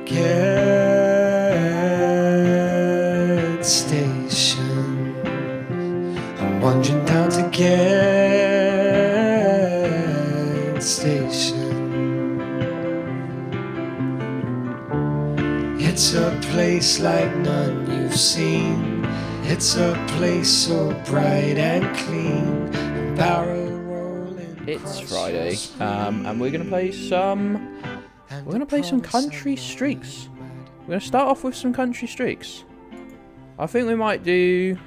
Gedds station. I'm wandering down to Gedds station. It's a place like none you've seen. It's a place so bright and clean. And barrel rolling. It's Friday, and we're gonna play some. We're gonna play some country streaks. We're gonna start off with some country streaks. I think we might do.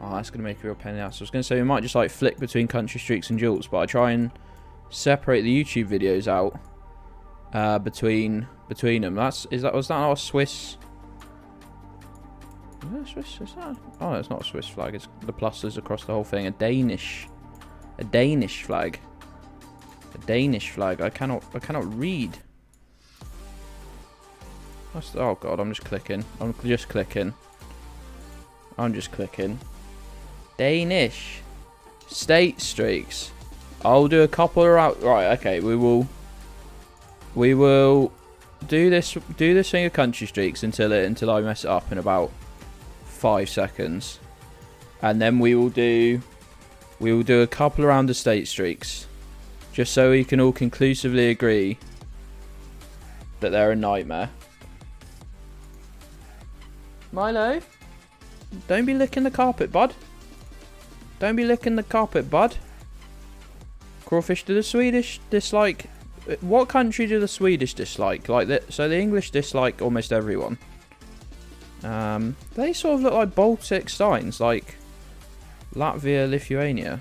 Oh, that's gonna make a real pain in the ass. I was gonna say we might just like flick between country streaks and jewels, but I try and separate the YouTube videos out between them. Was that not a Swiss? Is that a Swiss? Is that? Oh, no, it's not a Swiss flag. It's the pluses across the whole thing. A Danish flag. A Danish flag. I cannot read. Oh god, I'm just clicking. Danish state streaks. I'll do a couple around. Right, okay. We will do this thing of country streaks until I mess it up in about 5 seconds, and then we will do a couple around the state streaks, just so we can all conclusively agree that they're a nightmare. Milo, don't be licking the carpet, bud. Don't be licking the carpet, bud. Crawfish, do the Swedish dislike? What country do the Swedish dislike? So the English dislike almost everyone. They sort of look like Baltic signs, like Latvia, Lithuania.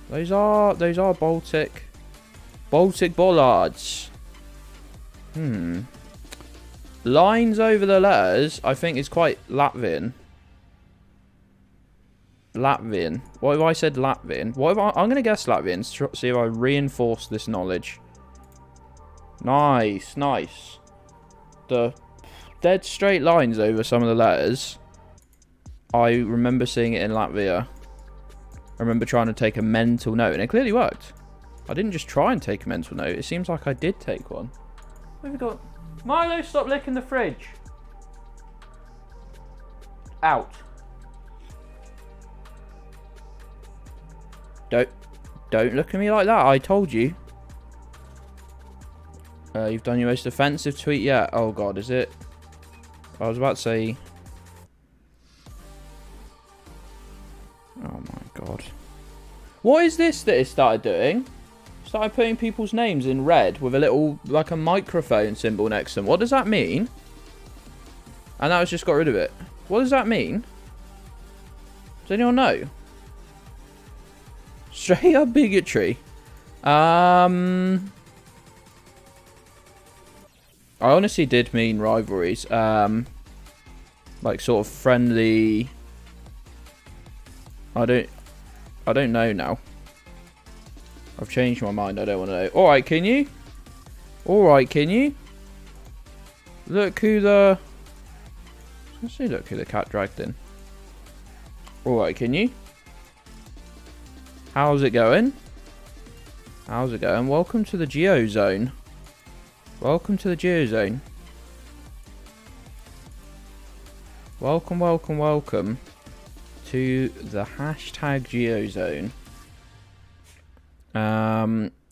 Those are Baltic bollards. Lines over the letters, I think, is quite Latvian. What if I said Latvian? I'm gonna guess Latvian. See if I reinforce this knowledge. Nice. The dead straight lines over some of the letters. I remember seeing it in Latvia. I remember trying to take a mental note, and it clearly worked. I didn't just try and take a mental note. It seems like I did take one. Where have we got? Milo, stop licking the fridge. Out. Don't look at me like that. I told you. You've done your most offensive tweet yet. Oh god, is it? I was about to say. Oh my god. What is this that it started doing? Started putting people's names in red with a little, like a microphone symbol next to them. What does that mean? And now it's just got rid of it. What does that mean? Does anyone know? Straight up bigotry. I honestly did mean rivalries. Like sort of friendly. I don't know now. I've changed my mind. I don't want to know. Alright, can you? Look who the... Let's see, look who the cat dragged in. Alright, can you? How's it going? Welcome to the Geozone. Welcome to the the hashtag Geozone.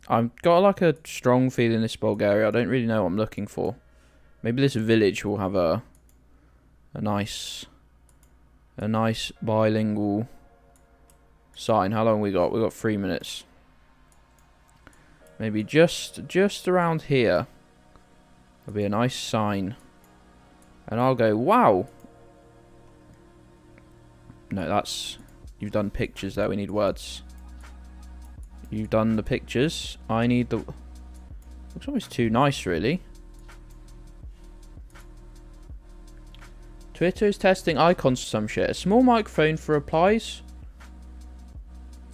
I've got like a strong feeling this Bulgaria. I don't really know what I'm looking for. Maybe this village will have a nice bilingual sign. How long we got? We got 3 minutes. Maybe just around here. There'll be a nice sign. And I'll go, wow. No, that's... You've done pictures there. We need words. You've done the pictures. I need the... Looks almost too nice, really. Twitter is testing icons for some shit. A small microphone for replies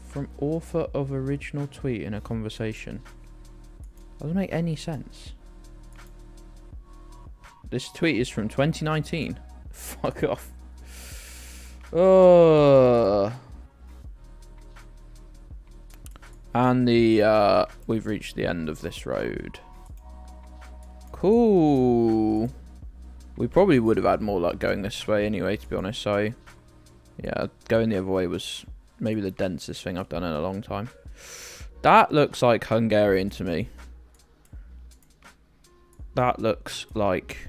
from author of original tweet in a conversation. Doesn't make any sense. This tweet is from 2019. Fuck off. Oh. And we've reached the end of this road. Cool. We probably would have had more luck going this way anyway, to be honest. So, yeah, going the other way was maybe the densest thing I've done in a long time. That looks like Hungarian to me. That looks like...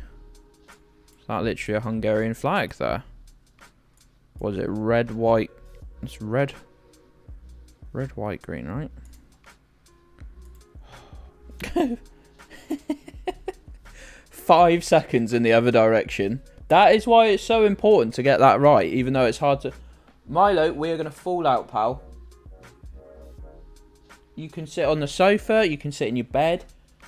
Is that literally a Hungarian flag there? Was it red, white? It's red. Red, white, green, right? 5 seconds in the other direction. That is why it's so important to get that right, even though it's hard to... Milo, we are going to fall out, pal. You can sit on the sofa, you can sit in your bed,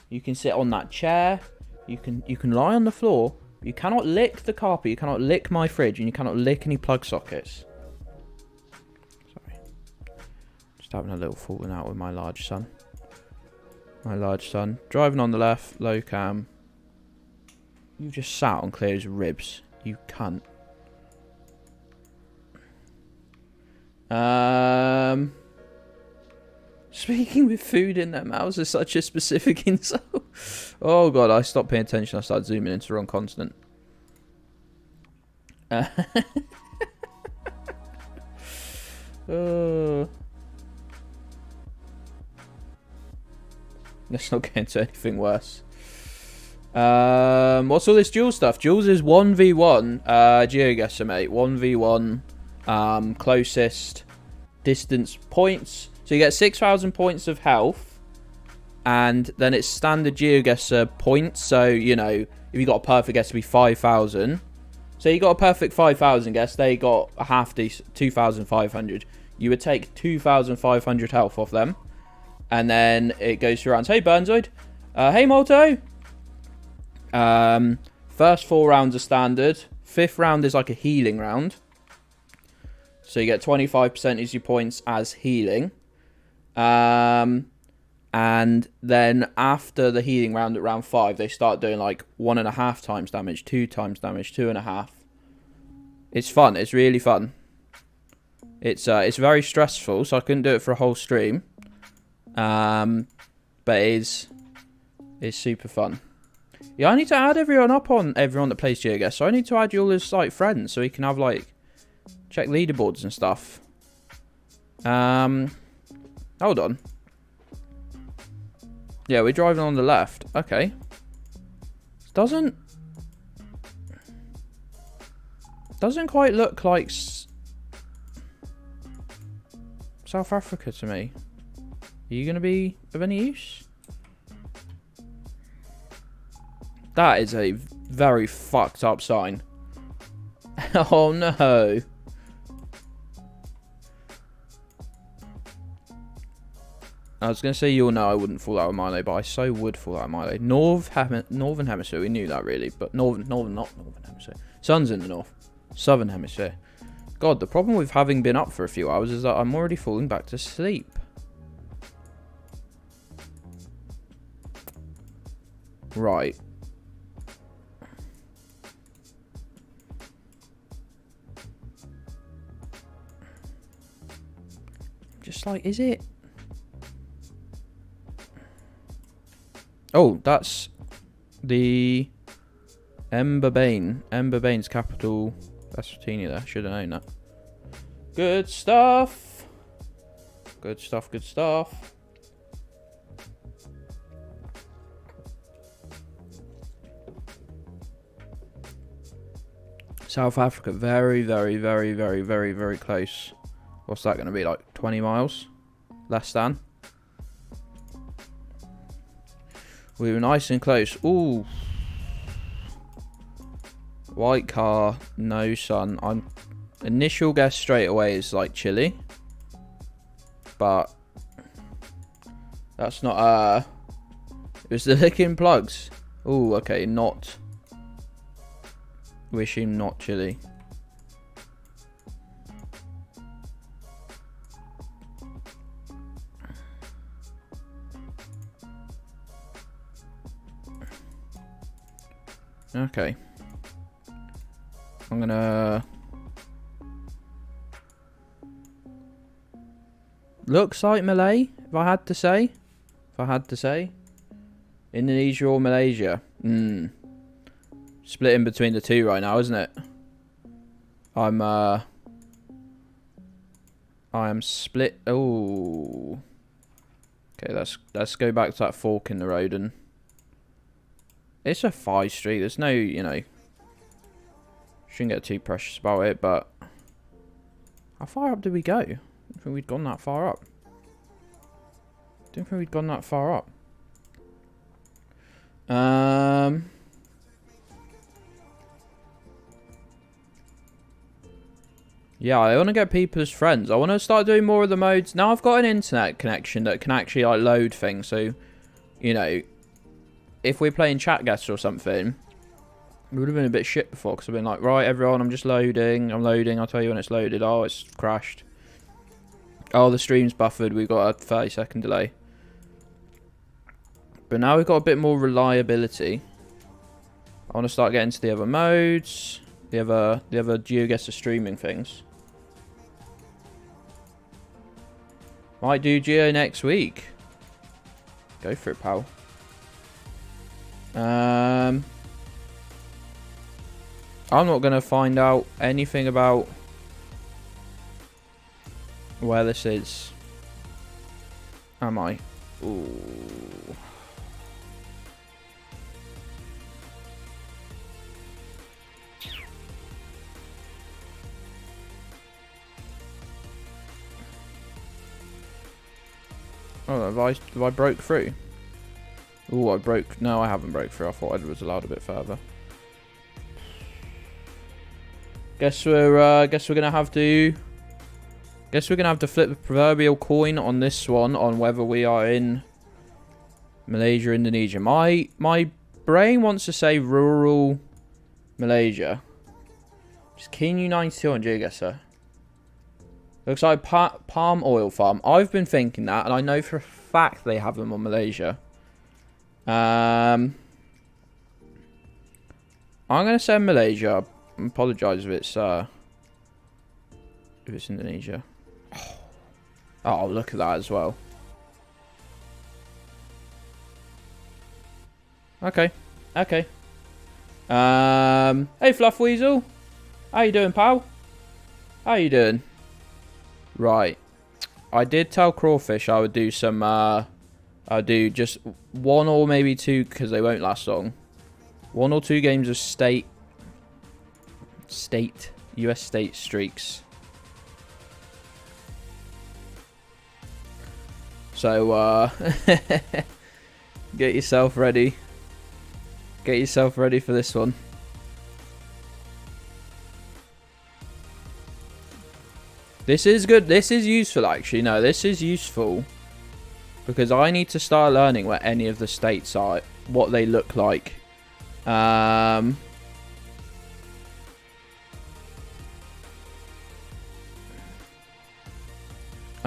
you can sit on that chair, you can lie on the floor. You cannot lick the carpet, you cannot lick my fridge, and you cannot lick any plug sockets. Sorry. Just having a little falling out with my large son. My large son. Driving on the left, low cam. You just sat on Claire's ribs. You cunt. Speaking with food in their mouths is such a specific insult. Oh god, I stopped paying attention. I started zooming into the wrong continent. Let's not get into anything worse. What's all this duel stuff? Duels is 1v1 Geoguessr, mate. 1v1 closest distance points. So you get 6,000 points of health, and then it's standard Geoguessr points. So, you know, if you got a perfect guess, it'd be 5,000. So you got a perfect 5,000 guess, they got a half decent 2,500. You would take 2,500 health off them, and then it goes through rounds. Hey, Burnzoid. Hey, Molto. First 4 rounds are standard. 5th round is like a healing round. So you get 25% as your points as healing. And then after the healing round at round 5, they start doing like 1.5 times damage, 2 times damage, 2.5. It's fun. It's really fun. It's very stressful, so I couldn't do it for a whole stream. But it's super fun. Yeah, I need to add everyone up on everyone that plays Geoguessr. So I need to add you all as like friends, so we can have like check leaderboards and stuff. Hold on. Yeah, we're driving on the left. Okay. Doesn't quite look like South Africa to me. Are you going to be of any use? That is a very fucked up sign. Oh no. I was going to say you'll know I wouldn't fall out of Milo, but I so would fall out of Milo. Northern Hemisphere, we knew that really, but not Northern Hemisphere. Sun's in the north. Southern Hemisphere. God, the problem with having been up for a few hours is that I'm already falling back to sleep. Right. Just like, is it? Oh, that's the Mbabane. Mbabane's capital. That's Rotini there. Should have known that. Good stuff. Good stuff, good stuff. South Africa, very, very, very, very, very, very close. What's that going to be, like 20 miles? Less than. We were nice and close. Ooh. White car, no sun. Initial guess straight away is like Chile. But that's not it was the licking plugs. Ooh, okay, not. Wishing not Chile. Okay. I'm gonna... Looks like Malay, if I had to say. Indonesia or Malaysia. splitting between the two right now, isn't it? I am split. Oh. Okay, let's go back to that fork in the road, and it's a 5 street. There's no, you know, shouldn't get too precious about it, but how far up did we go? I don't think we'd gone that far up. Yeah, I want to get people as friends. I want to start doing more of the modes. Now I've got an internet connection that can actually like load things. So, you know, if we're playing Geoguessr or something, it would have been a bit shit before, because I've been like, right, everyone, I'm just loading. I'm loading. I'll tell you when it's loaded. Oh, it's crashed. Oh, the stream's buffered. We've got a 30-second delay. But now we've got a bit more reliability. I want to start getting to the other modes, the other Geoguessr streaming things. Might do Geo next week. Go for it, pal. I'm not going to find out anything about where this is. Am I? Ooh. Oh, have I broke through? Ooh, I broke. No, I haven't broke through. I thought I was allowed a bit further. Guess we're gonna have to flip the proverbial coin on this one, on whether we are in Malaysia, Indonesia. My brain wants to say rural Malaysia. Just King U92 on Geoguessr. Looks like palm oil farm. I've been thinking that, and I know for a fact they have them on Malaysia. I'm gonna say Malaysia. I apologise if it's Indonesia. Oh, look at that as well. Okay. Hey, Fluff Weasel. How you doing, pal? How you doing? Right. I did tell Crawfish I would do some, I'll do just 1 or maybe 2, because they won't last long. 1 or 2 games of US state streaks. So, get yourself ready. Get yourself ready for this one. This is good. This is useful, actually. No, this is useful. Because I need to start learning where any of the states are. What they look like. I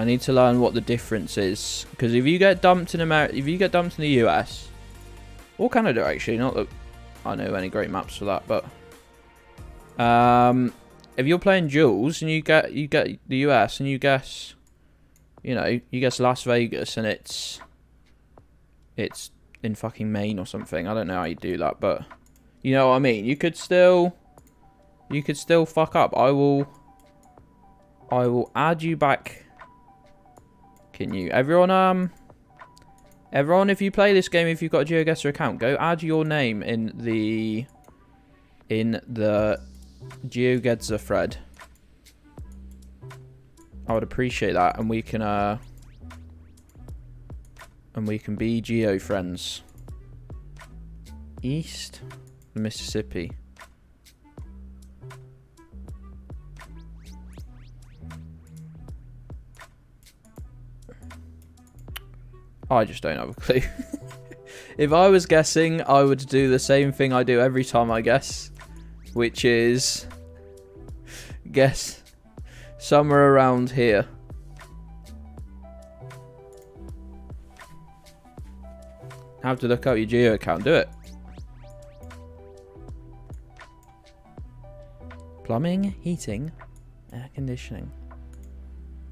need to learn what the difference is. Because if you get dumped in America, if you get dumped in the US, or Canada, actually, not that I know any great maps for that, but if you're playing duels and you get the US and you guess, you know, you guess Las Vegas and it's in fucking Maine or something. I don't know how you do that, but you know what I mean. You could still fuck up. I will add you back. Can you? Everyone, if you play this game, if you've got a Geoguessr account, go add your name in the Geoguessr thread. I would appreciate that, and we can be Geo friends. East Mississippi. I just don't have a clue. If I was guessing, I would do the same thing I do every time I guess, which is guess somewhere around here. Have to look up your Geo account. Do it. Plumbing, heating, air conditioning.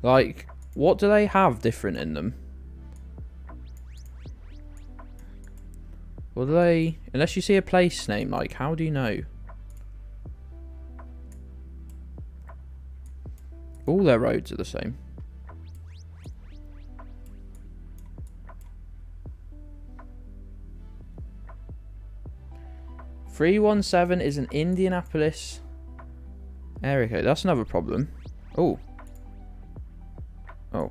Like, what do they have different in them? Will they... Unless you see a place name, like, how do you know? All their roads are the same. .317 is an Indianapolis area code. That's another problem. Oh. Oh.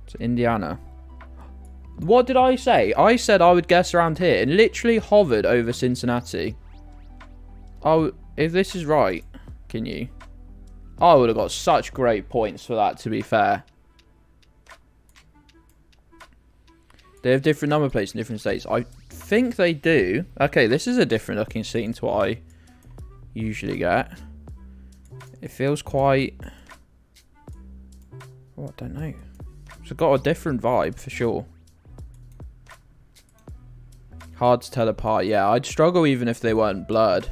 It's Indiana. What did I say? I said I would guess around here and literally hovered over Cincinnati. Oh, if this is right, can you? I would have got such great points for that, to be fair. They have different number plates in different states. I think they do. Okay, this is a different looking scene to what I usually get. It feels quite... Oh, I don't know. It's got a different vibe for sure. Hard to tell apart. Yeah, I'd struggle even if they weren't blurred.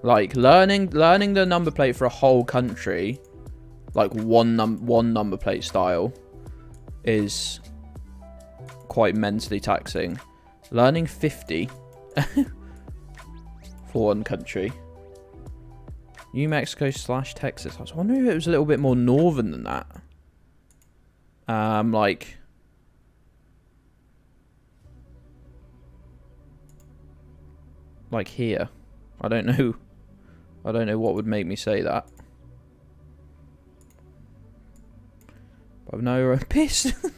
Like learning the number plate for a whole country, like one number plate style, is quite mentally taxing. Learning 50 for one country. New Mexico / Texas. I was wondering if it was a little bit more northern than that. Like here. I don't know. I don't know what would make me say that. I've no pistol.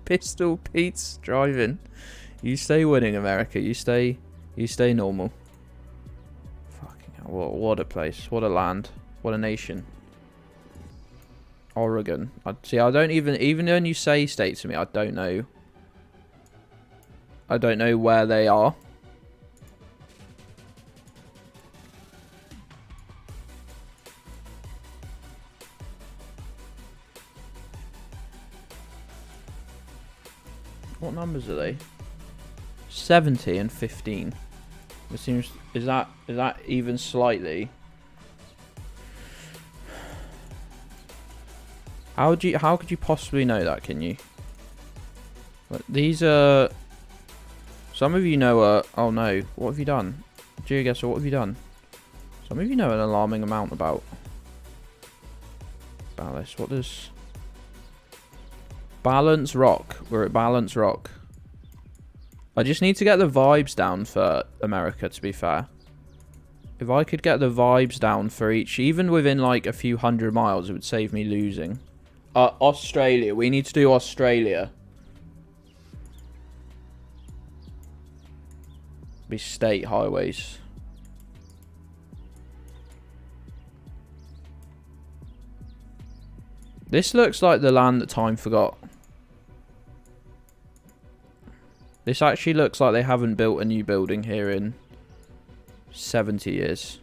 Pistol Pete's driving. You stay winning, America. You stay normal. Fucking hell, what a place. What a land. What a nation. Oregon. I don't even when you say states to me, I don't know. I don't know where they are. What numbers are they? 70 and 15. It seems is that even slightly? How could you possibly know that? Can you? But these are. Some of you know. Oh no! What have you done? Geoguessr, what have you done? Some of you know an alarming amount about this. What does? Balance Rock. We're at Balance Rock. I just need to get the vibes down for America, to be fair. If I could get the vibes down for each, even within like a few hundred miles, it would save me losing. Australia. We need to do Australia. Be state highways. This looks like the land that time forgot. This actually looks like they haven't built a new building here in 70 years.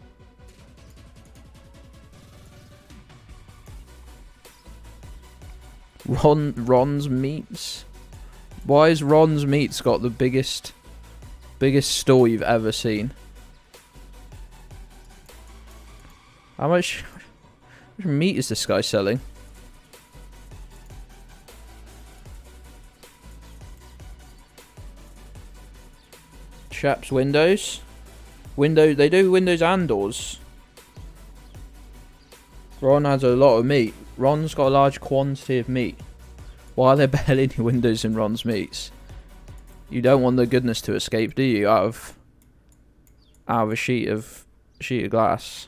Ron's Meats? Why has Ron's Meats got the biggest store you've ever seen? How much meat is this guy selling? Chaps, windows. They do windows and doors. Ron has a lot of meat. Ron's got a large quantity of meat. Why are there barely any windows in Ron's Meats? You don't want the goodness to escape, do you? Out of a sheet of glass.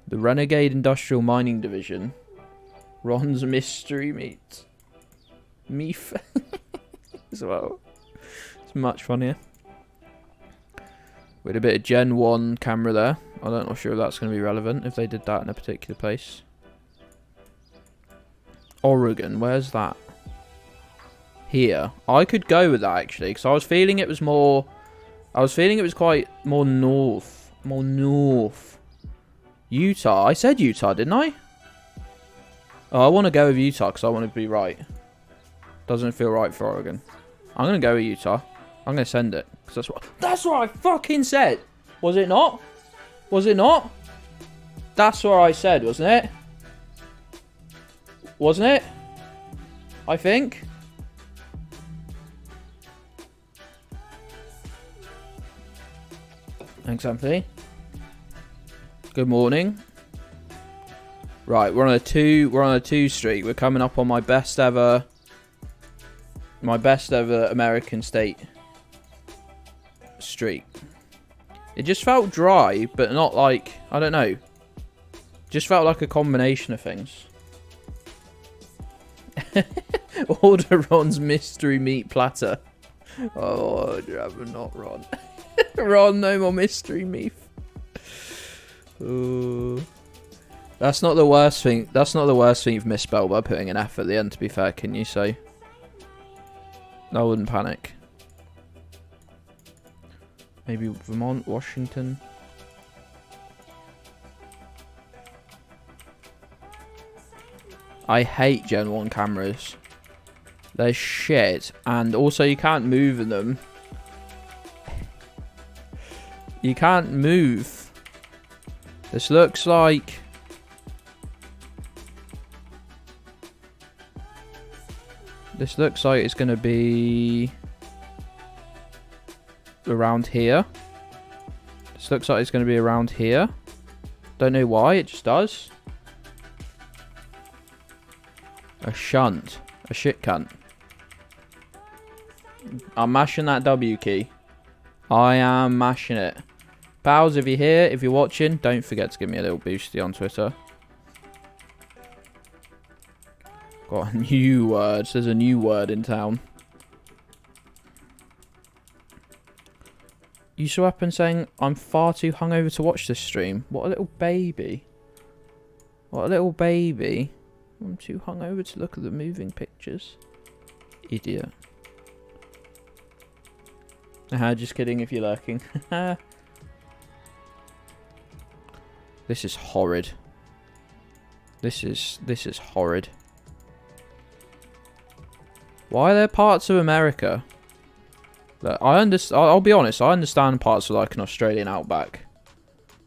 The Renegade Industrial Mining Division. Ron's Mystery Meat. Meef. As well. It's much funnier. With a bit of Gen 1 camera there. I'm not sure if that's going to be relevant if they did that in a particular place. Oregon, where's that? Here. I could go with that actually, because I was feeling it was more... I was feeling it was quite more north. More north. Utah. I said Utah, didn't I? Oh, I want to go with Utah because I want to be right. Doesn't feel right for Oregon. I'm going to go with Utah. I'm going to send it. Because that's what I fucking said. Was it not? Was it not? That's what I said, wasn't it? wasn't it? I think. Thanks, Anthony. Good morning. Right, we're on a 2 streak. We're coming up on my best ever American state streak. It just felt dry, but not like, I don't know. Just felt like a combination of things. Order Ron's mystery meat platter. Oh, I'd rather not, Ron. Ron, no more mystery meat. Ooh. That's not the worst thing. That's not the worst thing you've misspelled by putting an F at the end, to be fair, can you say? I wouldn't panic. Maybe Vermont, Washington. I hate Gen 1 cameras. They're shit. And also you can't move in them. You can't move. This looks like... This looks like it's going to be... around here. This looks like it's going to be around here. Don't know why, it just does. A shunt. A shit cunt. I'm mashing that W key. I am mashing it. Pals, if you're here, if you're watching, don't forget to give me a little boosty on Twitter. Got a new word. There's a new word in town. You saw up and saying, I'm far too hungover to watch this stream. What a little baby. What a little baby. I'm too hungover to look at the moving pictures. Idiot. Just kidding if you're lurking. This is horrid. This is horrid. Why are there parts of America that I'll be honest, I understand parts of like an Australian outback.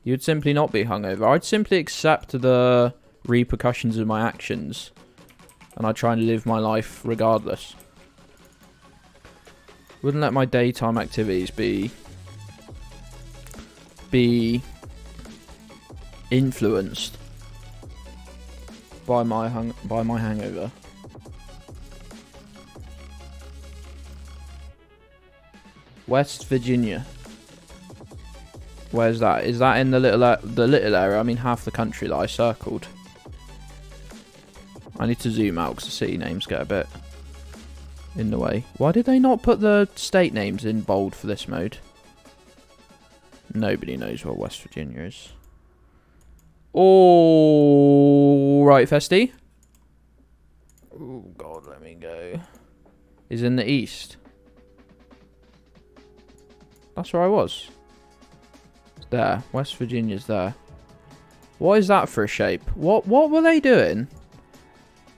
You'd simply not be hungover. I'd simply accept the repercussions of my actions and I'd try and live my life regardless. Wouldn't let my daytime activities be influenced by my hangover. West Virginia. Where's that? Is that in the little area? I mean, half the country that I circled. I need to zoom out because the city names get a bit in the way. Why did they not put the state names in bold for this mode? Nobody knows what West Virginia is. Oh, right, Festy. Oh God, let me go. Is in the east. That's where I was. It's there. West Virginia's there. What is that for a shape? What were they doing?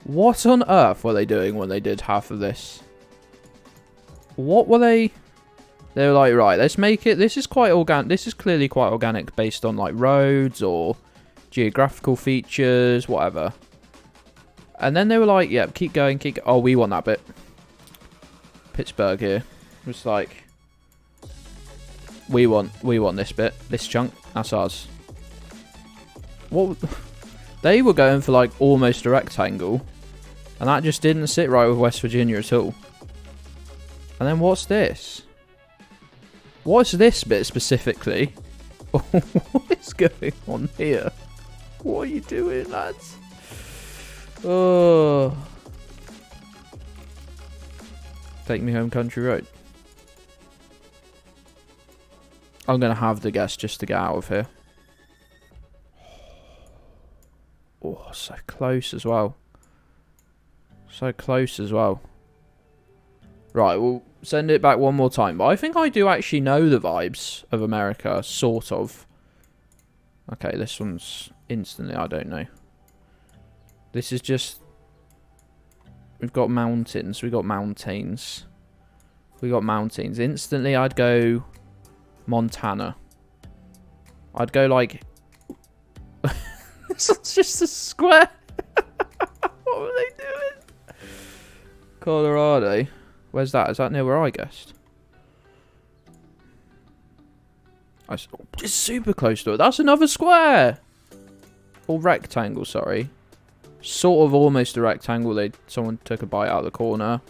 What on earth were they doing when they did half of this? What were they... They were like, right, let's make it... This is quite organic. This is clearly quite organic based on like roads or geographical features, whatever. And then they were like, yeah, keep going, keep... Oh, we want that bit. Pittsburgh here. It's like... We want this bit, this chunk. That's ours. What? They were going for like almost a rectangle, and that just didn't sit right with West Virginia at all. And then what's this? What's this bit specifically? What is going on here? What are you doing, lads? Oh, take me home, country road. I'm going to have the guess just to get out of here. Oh, so close as well. So close as well. Right, we'll send it back one more time. But I think I do actually know the vibes of America, sort of. Okay, this one's instantly, I don't know. This is just... We've got mountains. We've got mountains. We got mountains. Instantly, I'd go... Montana. I'd go like... This is just a square. What What are they doing? Colorado. Where's that? Is that near where I guessed? It's super close to it. That's another square. Or rectangle, sorry. Sort of almost a rectangle. Someone took a bite out of the corner.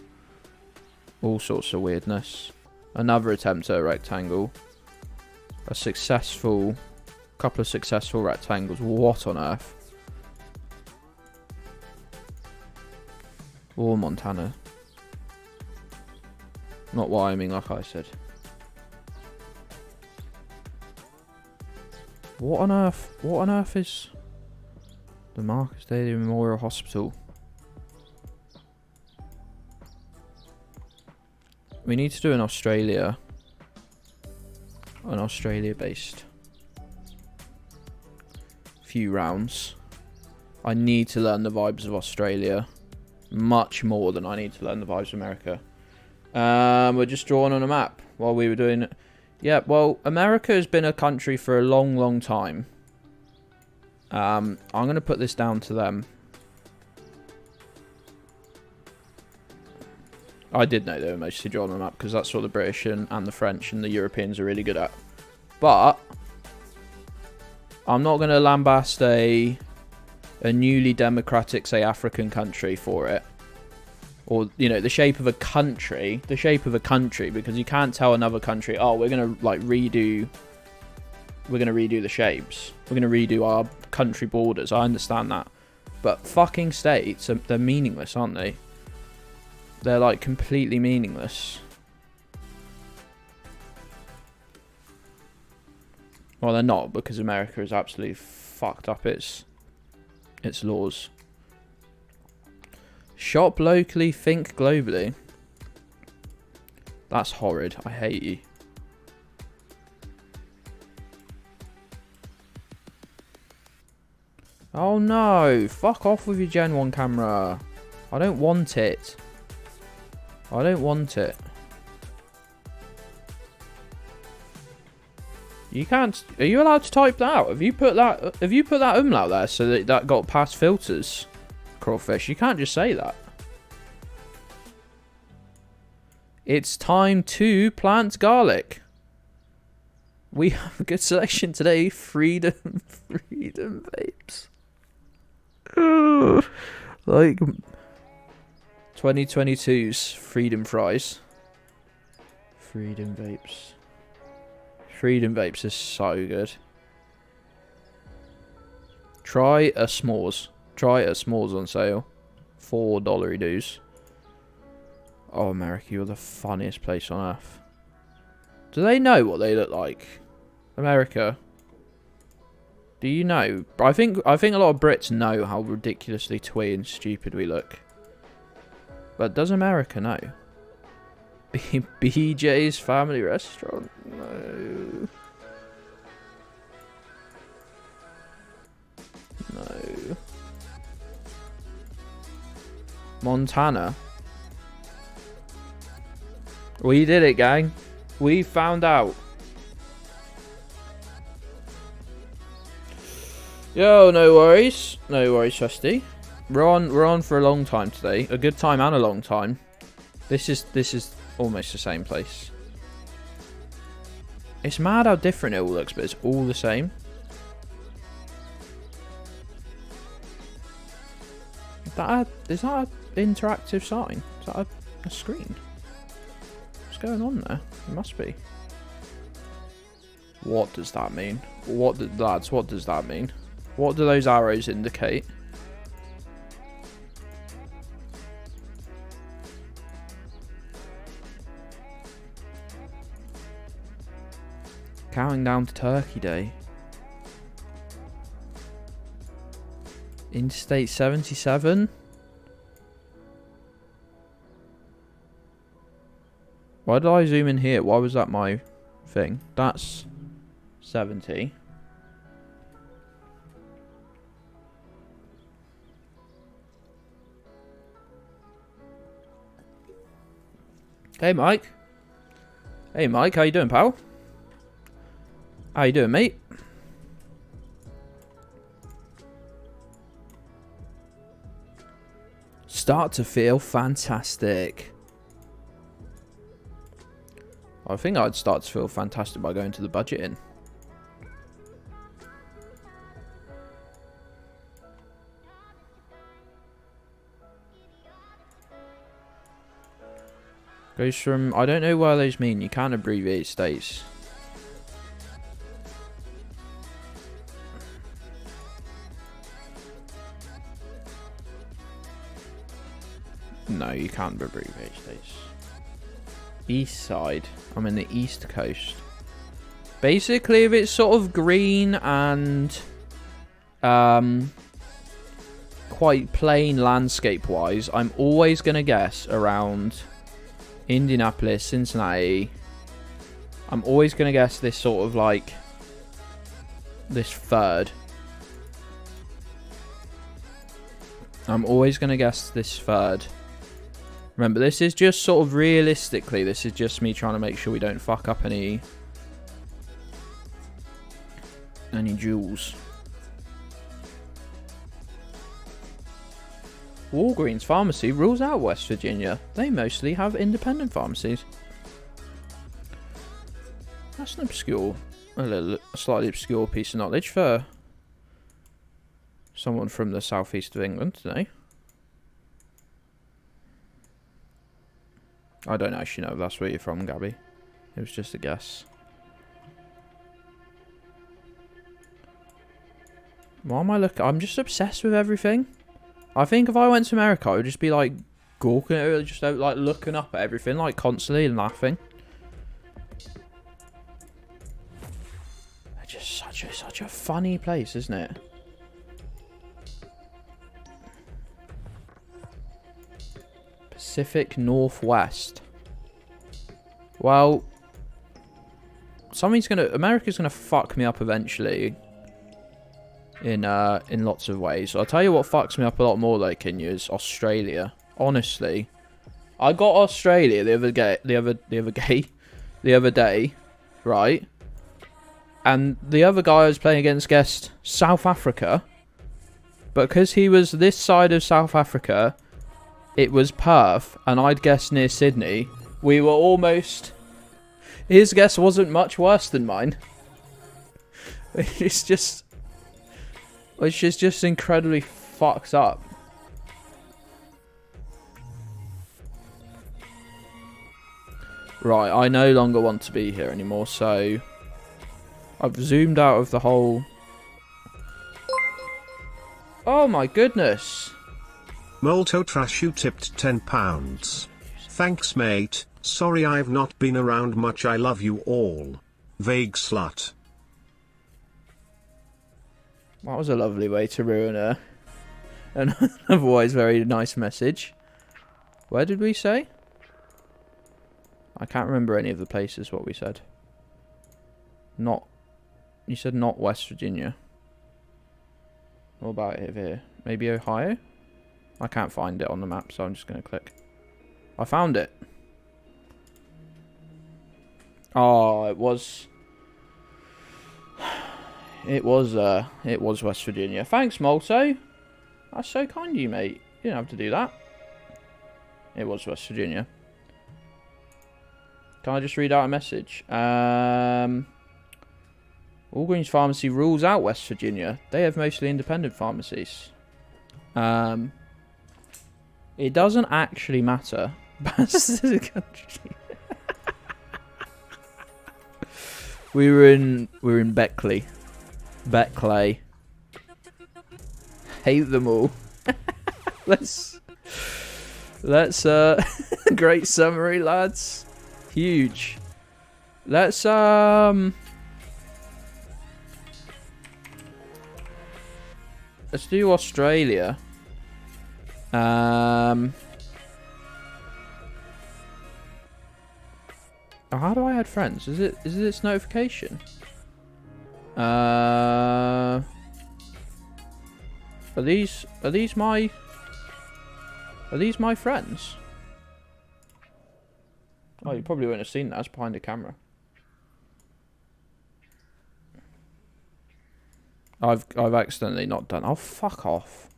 All sorts of weirdness. Another attempt at a rectangle. Couple of successful rectangles. What on earth? Or Montana. Not Wyoming, like I said. What on earth? What on earth is the Marcus Daly Memorial Hospital? We need to do an Australia-based few rounds. I need to learn the vibes of Australia much more than I need to learn the vibes of America. We're just drawing on a map while we were doing it. Yeah, well, America has been a country for a long, long time. I'm going to put this down to them. I did know they were mostly drawn on a map because that's what the British and the French and the Europeans are really good at. But I'm not going to lambast a newly democratic, say, African country for it. Or, you know, the shape of a country, because you can't tell another country, oh, we're going to, like, redo the shapes. We're going to redo our country borders. I understand that. But fucking states, they're meaningless, aren't they? They're, like, completely meaningless. Well, they're not, because America has absolutely fucked up its laws. Shop locally, think globally. That's horrid. I hate you. Oh no! Fuck off with your Gen 1 camera. I don't want it. I don't want it. You can't. Are you allowed to type that out? Have you put that umlaut there so that got past filters? Crawfish. You can't just say that. It's time to plant garlic. We have a good selection today. Freedom vapes. Like 2022's Freedom Fries. Freedom Vapes. Freedom Vapes is so good. Try a s'mores. Try a s'mores on sale. $4 dues. Oh, America, you're the funniest place on earth. Do they know what they look like? America. Do you know? I think a lot of Brits know how ridiculously twee and stupid we look. But does America know? BJ's Family Restaurant? No. No. Montana. We did it, gang. We found out. Yo, no worries. No worries, Trusty. We're on for a long time today. A good time and a long time. This is almost the same place. It's mad how different it all looks, but it's all the same. Is that an interactive sign? Is that a screen? What's going on there? It must be. What does that mean? Lads, what does that mean? What do those arrows indicate? Counting down to Turkey Day. Interstate 77. Why did I zoom in here? Why was that my thing? That's 70. Hey, Mike. Hey, Mike. How you doing, pal? How you doing, mate? start to feel fantastic. I think I'd start to feel fantastic by going to the budget inn. Goes from, I don't know what those mean, you can't abbreviate states. No, you can't abbreviate states. East side. I'm in the east coast. Basically, if it's sort of green and quite plain landscape-wise, I'm always going to guess around Indianapolis, Cincinnati. I'm always going to guess this sort of like this third. I'm always going to guess this third. Remember, this is just sort of realistically, this is just me trying to make sure we don't fuck up any jewels. Walgreens Pharmacy rules out West Virginia. They mostly have independent pharmacies. That's an obscure, a slightly obscure piece of knowledge for someone from the southeast of England today. I don't actually know if that's where you're from, Gabby. It was just a guess. Why am I looking? I'm just obsessed with everything. I think if I went to America, I would just be like gawking at it, just like looking up at everything, like constantly and laughing. It's just such a funny place, isn't it? Pacific Northwest. Well, America's gonna fuck me up eventually. In lots of ways. I'll tell you what fucks me up a lot more, though, Kenya, is Australia. Honestly, I got Australia the other day, right? And the other guy I was playing against guessed South Africa, but because he was this side of South Africa, it was Perth, and I'd guessed near Sydney. We were almost. His guess wasn't much worse than mine. It's just. Which is just incredibly fucked up. Right, I no longer want to be here anymore, so I've zoomed out of the whole... Oh my goodness! Molto Trash, you tipped £10. Thanks, mate. Sorry I've not been around much. I love you all. Vague slut. That was a lovely way to ruin an otherwise very nice message. Where did we say? I can't remember any of the places what we said. Not... You said not West Virginia. What about it here? Maybe Ohio? I can't find it on the map, so I'm just going to click. I found it. Oh, it was... It was West Virginia. Thanks, Molto. That's so kind of you, mate. You didn't have to do that. It was West Virginia. Can I just read out a message? Walgreens Pharmacy rules out West Virginia. They have mostly independent pharmacies. It doesn't actually matter. Bastard country. We were in Beckley. Hate them all. let's great summary, lads. Huge. Let's do Australia. Oh, how do I add friends? Is it this notification? Are these my friends? Oh, you probably wouldn't have seen that. It's behind the camera. I've accidentally not done. Oh, fuck off.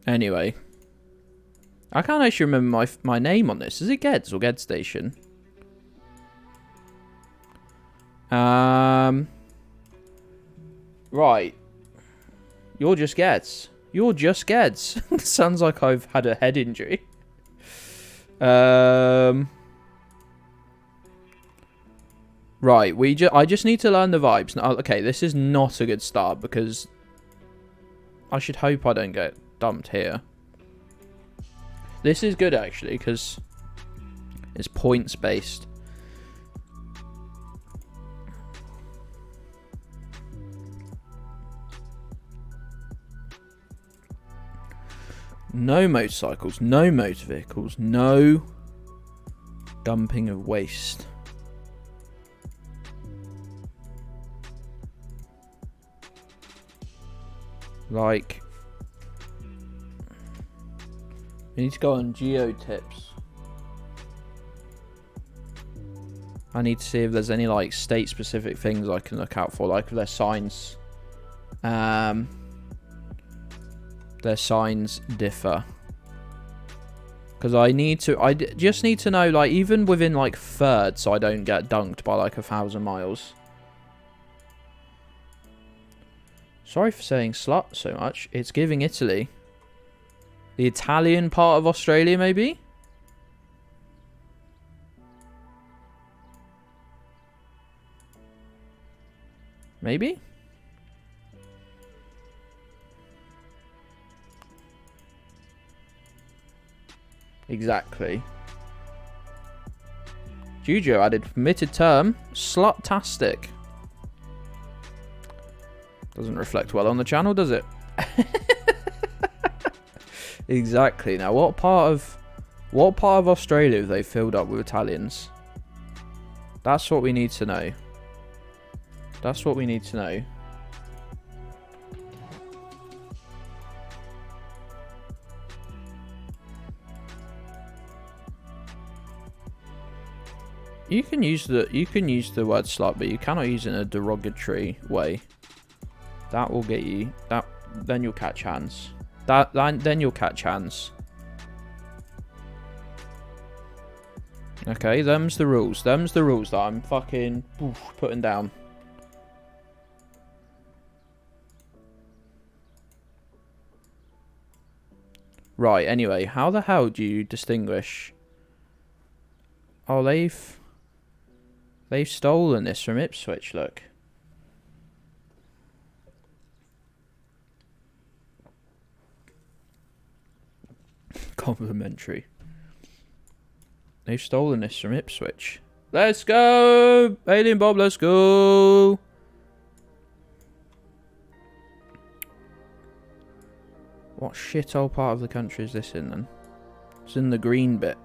Anyway. I can't actually remember my name on this. Is it Gedds or Gedds Station? Right. You're just Gedds. You're just Gedds. Sounds like I've had a head injury. Right. I just need to learn the vibes. Now, okay, this is not a good start because I should hope I don't get dumped here. This is good actually because it's points based. No motorcycles, no motor vehicles, no dumping of waste. Like, we need to go on geo tips. I need to see if there's any like state specific things I can look out for, like if their signs differ. Because I just need to know, like, even within like thirds, so I don't get dunked by like 1,000 miles. Sorry for saying slut so much. It's giving Italy. The Italian part of Australia, maybe? Maybe? Exactly. Juju added permitted term. Slut-tastic. Doesn't reflect well on the channel, does it? Exactly. Now, what part of Australia have they filled up with Italians? That's what we need to know. That's what we need to know. You can use the word slut, but you cannot use it in a derogatory way. That will get you then you'll catch hands. Then you'll catch hands. Okay, them's the rules. Them's the rules that I'm fucking putting down. Right, anyway, how the hell do you distinguish? Oh, they've stolen this from Ipswich, look. Complimentary. They've stolen this from Ipswich. Let's go! Alien Bob, let's go! What shithole part of the country is this in then? It's in the green bit.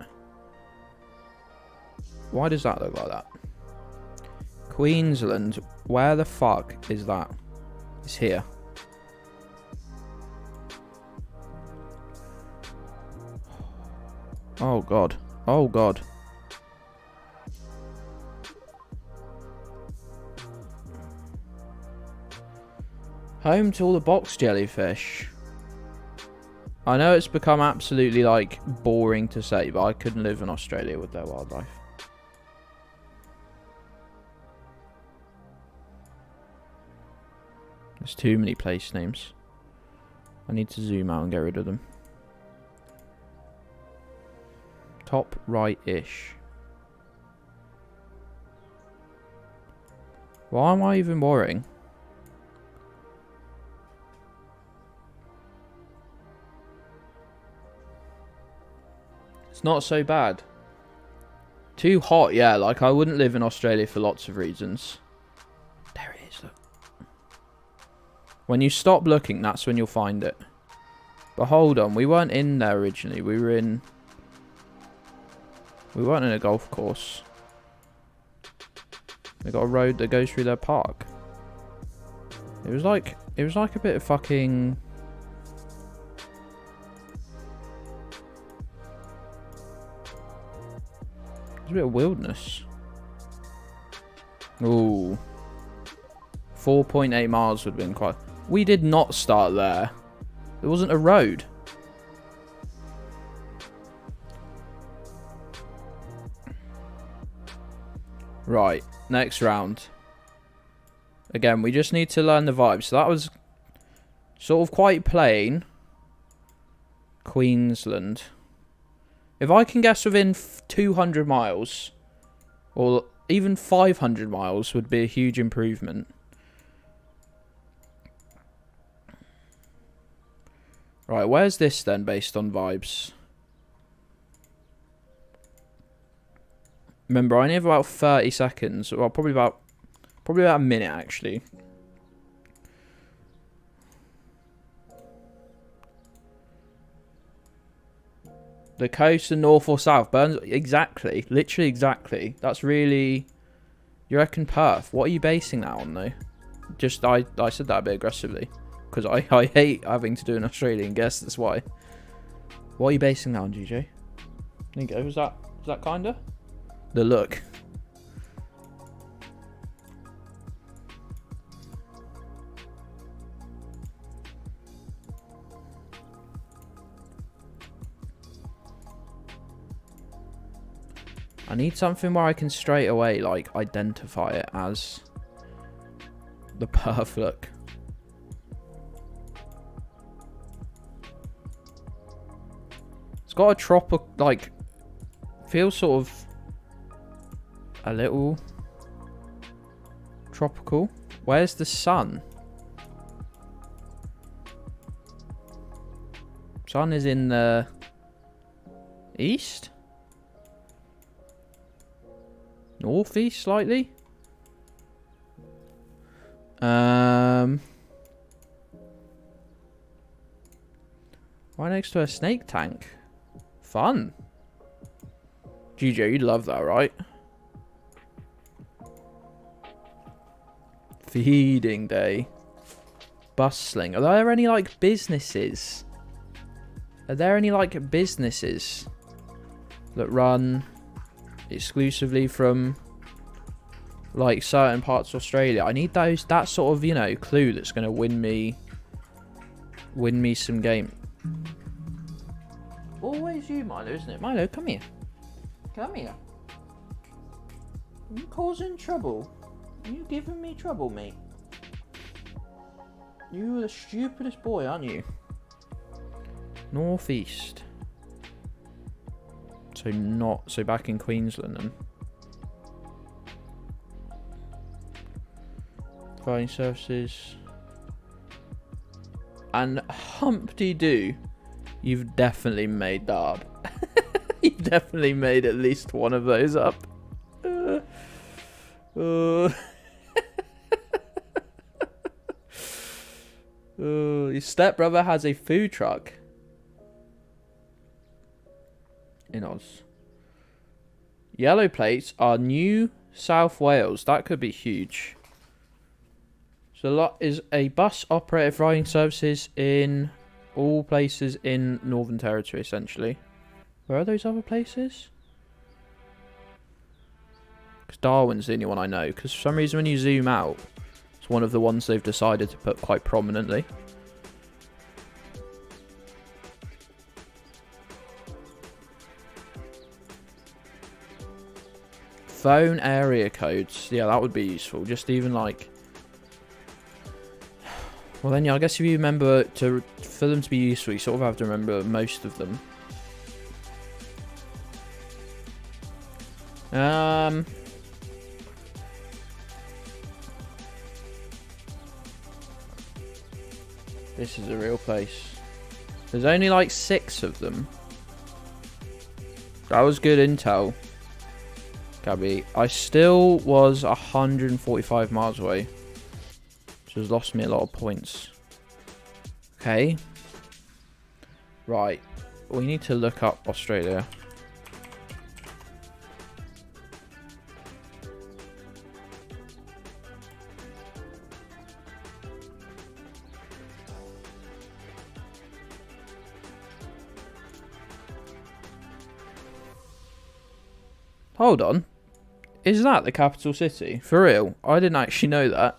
Why does that look like that? Queensland. Where the fuck is that? It's here. Oh god. Oh god. Home to all the box jellyfish. I know it's become absolutely like boring to say, but I couldn't live in Australia with their wildlife. There's too many place names. I need to zoom out and get rid of them. Top right-ish. Why am I even worrying? It's not so bad. Too hot, yeah. Like, I wouldn't live in Australia for lots of reasons. There it is, look. When you stop looking, that's when you'll find it. But hold on, we weren't in there originally. We weren't in a golf course. They got a road that goes through their park. It was like a bit of fucking... It's a bit of wilderness. Ooh. 4.8 miles would have been quite... We did not start there. There wasn't a road. Right, next round. Again, we just need to learn the vibes. So that was sort of quite plain. Queensland. If I can guess within 200 miles, or even 500 miles, would be a huge improvement. Right, where's this then, based on vibes? Remember, I only have about 30 seconds. Well, probably about a minute, actually. The coast and north or south. Burns. Exactly. Literally exactly. That's really... You reckon Perth? What are you basing that on, though? Just, I said that a bit aggressively. Because I hate having to do an Australian guess. That's why. What are you basing that on, GJ? Think, was that kinda? The look. I need something where I can straight away, like, identify it as the Perth look. It's got a tropical, like, feels sort of a little tropical. Where's the sun? Sun is in the east? Northeast slightly? Right next to a snake tank. Fun. GJ, you'd love that, right? Feeding day. Bustling. Are there any, like, businesses? Are there any, like, businesses that run exclusively from, like, certain parts of Australia? I need that sort of, you know, clue that's going to win me some game. Always you, Milo, isn't it? Milo, come here. Come here. Are you causing trouble? Are you giving me trouble, mate? You're the stupidest boy, aren't you? Northeast. So back in Queensland then. Providing services. And Humpty Doo. You've definitely made that up. You've definitely made at least one of those up. Your stepbrother has a food truck in Oz. Yellow plates are New South Wales. That could be huge. So lot is a bus operator providing services in all places in Northern Territory, essentially. Where are those other places? Because Darwin's the only one I know. Because for some reason when you zoom out, it's one of the ones they've decided to put quite prominently. Phone area codes. Yeah, that would be useful. Just even like... Well then, yeah, I guess if you remember for them to be useful, you sort of have to remember most of them. This is a real place. There's only like 6 of them. That was good intel, Gabby. I still was 145 miles away. So it's lost me a lot of points. Okay. Right. We need to look up Australia. Hold on. Is that the capital city? For real? I didn't actually know that.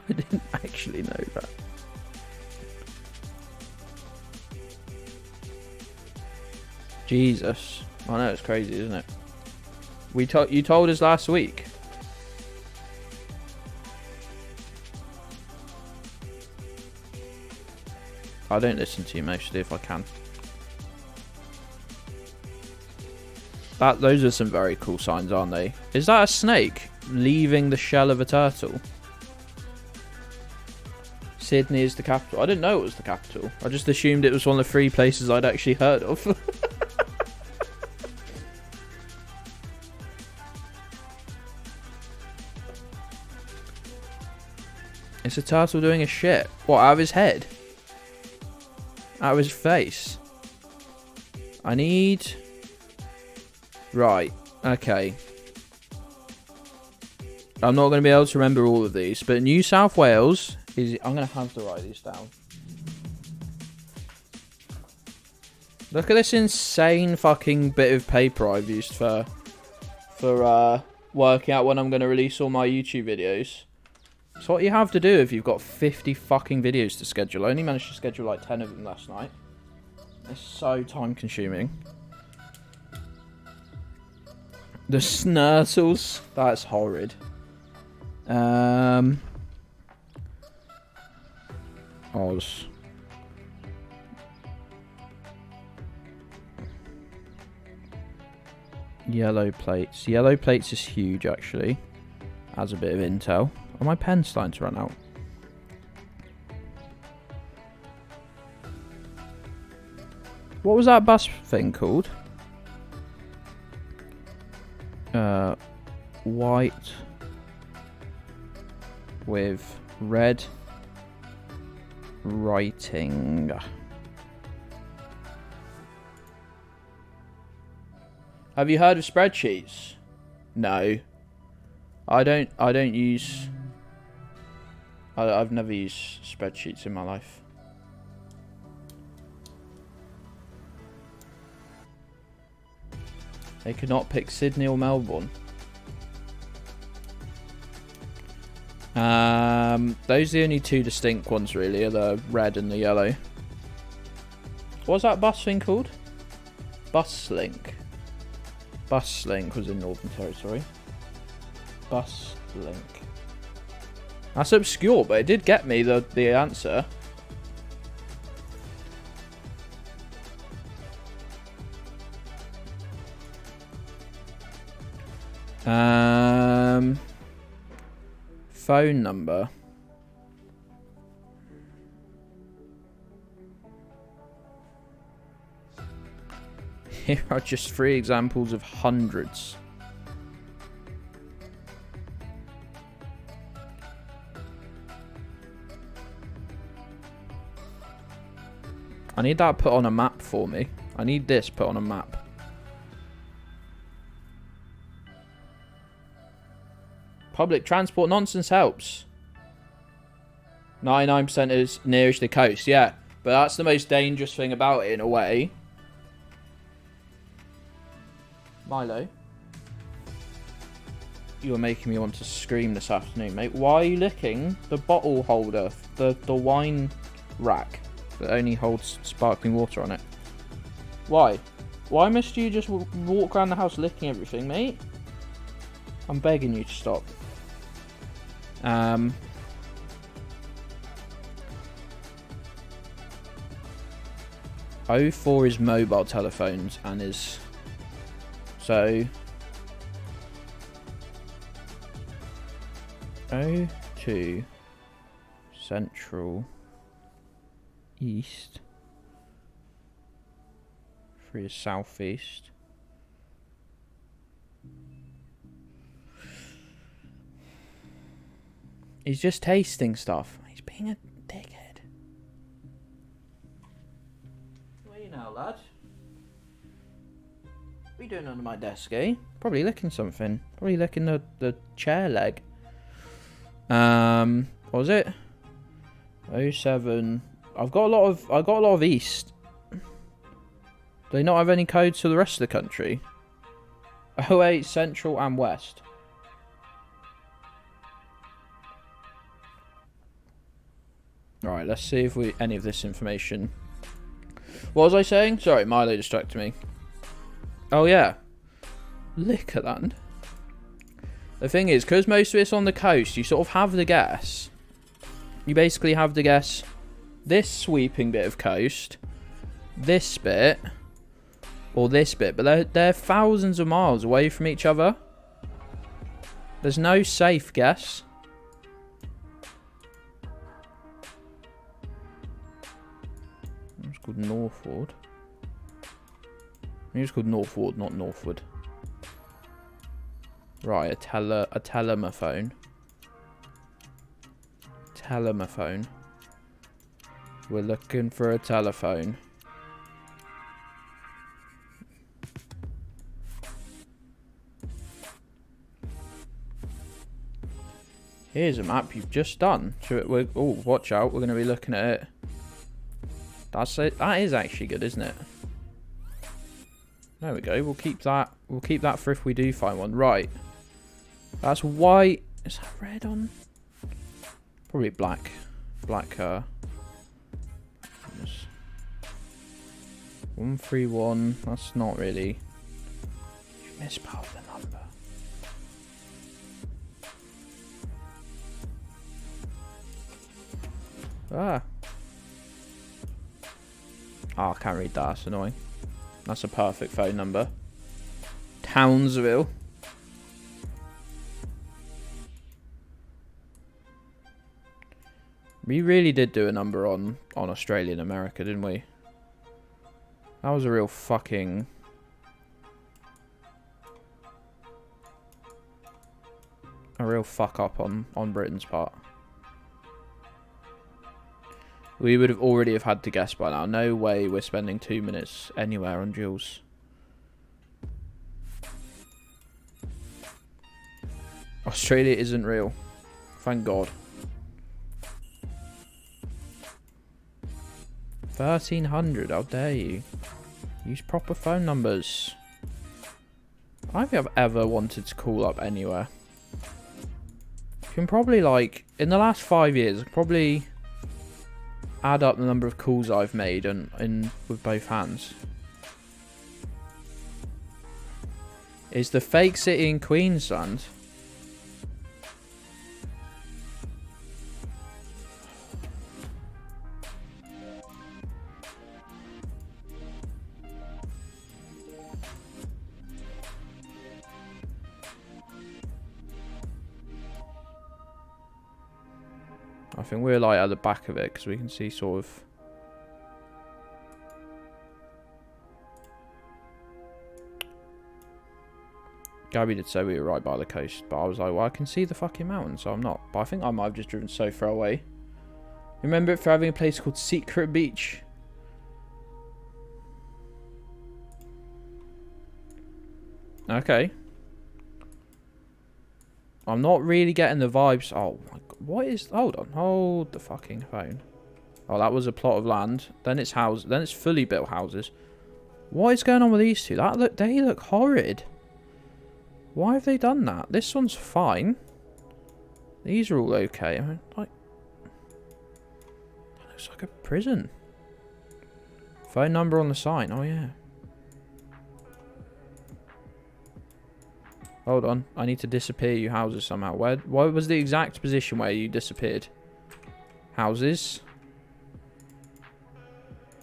I didn't actually know that. Jesus. I know, it's crazy, isn't it? You told us last week. I don't listen to you mostly if I can. Those are some very cool signs, aren't they? Is that a snake leaving the shell of a turtle? Sydney is the capital. I didn't know it was the capital. I just assumed it was one of the 3 places I'd actually heard of. It's a turtle doing a shit. What, out of his head? Out of his face? I need... Right, okay. I'm not going to be able to remember all of these, but New South Wales is... I'm going to have to write these down. Look at this insane fucking bit of paper I've used for working out when I'm going to release all my YouTube videos. It's what you have to do if you've got 50 fucking videos to schedule. I only managed to schedule like 10 of them last night. It's so time consuming. The snurtles. That's horrid. Oz. Yellow plates. Yellow plates is huge actually. Adds a bit of intel. Oh, my pen's starting to run out. What was that bus thing called? White with red writing. Have you heard of spreadsheets? No. I don't use... I've never used spreadsheets in my life. They could not pick Sydney or Melbourne. Those are the only 2 distinct ones really, are the red and the yellow. What's that bus thing called? Buslink. Buslink was in Northern Territory. Buslink. That's obscure, but it did get me the answer. Phone number. Here are just 3 examples of hundreds. I need that put on a map for me. I need this put on a map. Public transport nonsense helps. 99% is nearest the coast, yeah. But that's the most dangerous thing about it in a way. Milo. You're making me want to scream this afternoon, mate. Why are you licking the bottle holder? The wine rack that only holds sparkling water on it. Why? Why must you just walk around the house licking everything, mate? I'm begging you to stop. 04 is mobile telephones and is... So... 02 Central East. 3 is Southeast. He's just tasting stuff. He's being a dickhead. What are you now, lad? What are you doing under my desk, eh? Probably licking something. Probably licking the chair leg. What was it? 07. I've got a lot of East. Do they not have any codes for the rest of the country? 08 Central and West. Alright, let's see if any of this information... What was I saying? Sorry, Milo distracted me. Oh, yeah. Liquorland. The thing is, because most of it's on the coast, you sort of have to guess. You basically have to guess this sweeping bit of coast, this bit, or this bit. But they're thousands of miles away from each other. There's no safe guess. It's called Northward. It's called Northward, not Northwood. Right, a telephone. Telephone. We're looking for a telephone. Here's a map you've just done. Oh, watch out! We're going to be looking at it. That's it. That is actually good, isn't it? There we go. We'll keep that. We'll keep that for if we do find one. Right. That's white. Is that red on? Probably black. Black. 131. That's not really. You misspelled the number. Ah. Oh, I can't read that. That's annoying. That's a perfect phone number. Townsville. We really did do a number on Australia and America, didn't we? That was a real fucking... a real fuck up on Britain's part. We would have already have had to guess by now. No way we're spending 2 minutes anywhere on Jules. Australia isn't real. Thank God. 1300, how dare you. Use proper phone numbers. I don't think I've ever wanted to call up anywhere. You can probably, like, in the last 5 years, I could probably add up the number of calls I've made and with both hands. Is the fake city in Queensland? I think we're like at the back of it because we can see sort of. Gabby did say we were right by the coast, but I was like, well, I can see the fucking mountain, so I'm not. But I think I might have just driven so far away. Remember it for having a place called Secret Beach? Okay. I'm not really getting the vibes. Oh my God. What is... Hold on. Hold the fucking phone. Oh, that was a plot of land. Then it's houses. Then it's fully built houses. What is going on with these two? They look horrid. Why have they done that? This one's fine. These are all okay. I mean, like... That looks like a prison. Phone number on the sign. Oh, yeah. Hold on. I need to disappear you houses somehow. What was the exact position where you disappeared? Houses.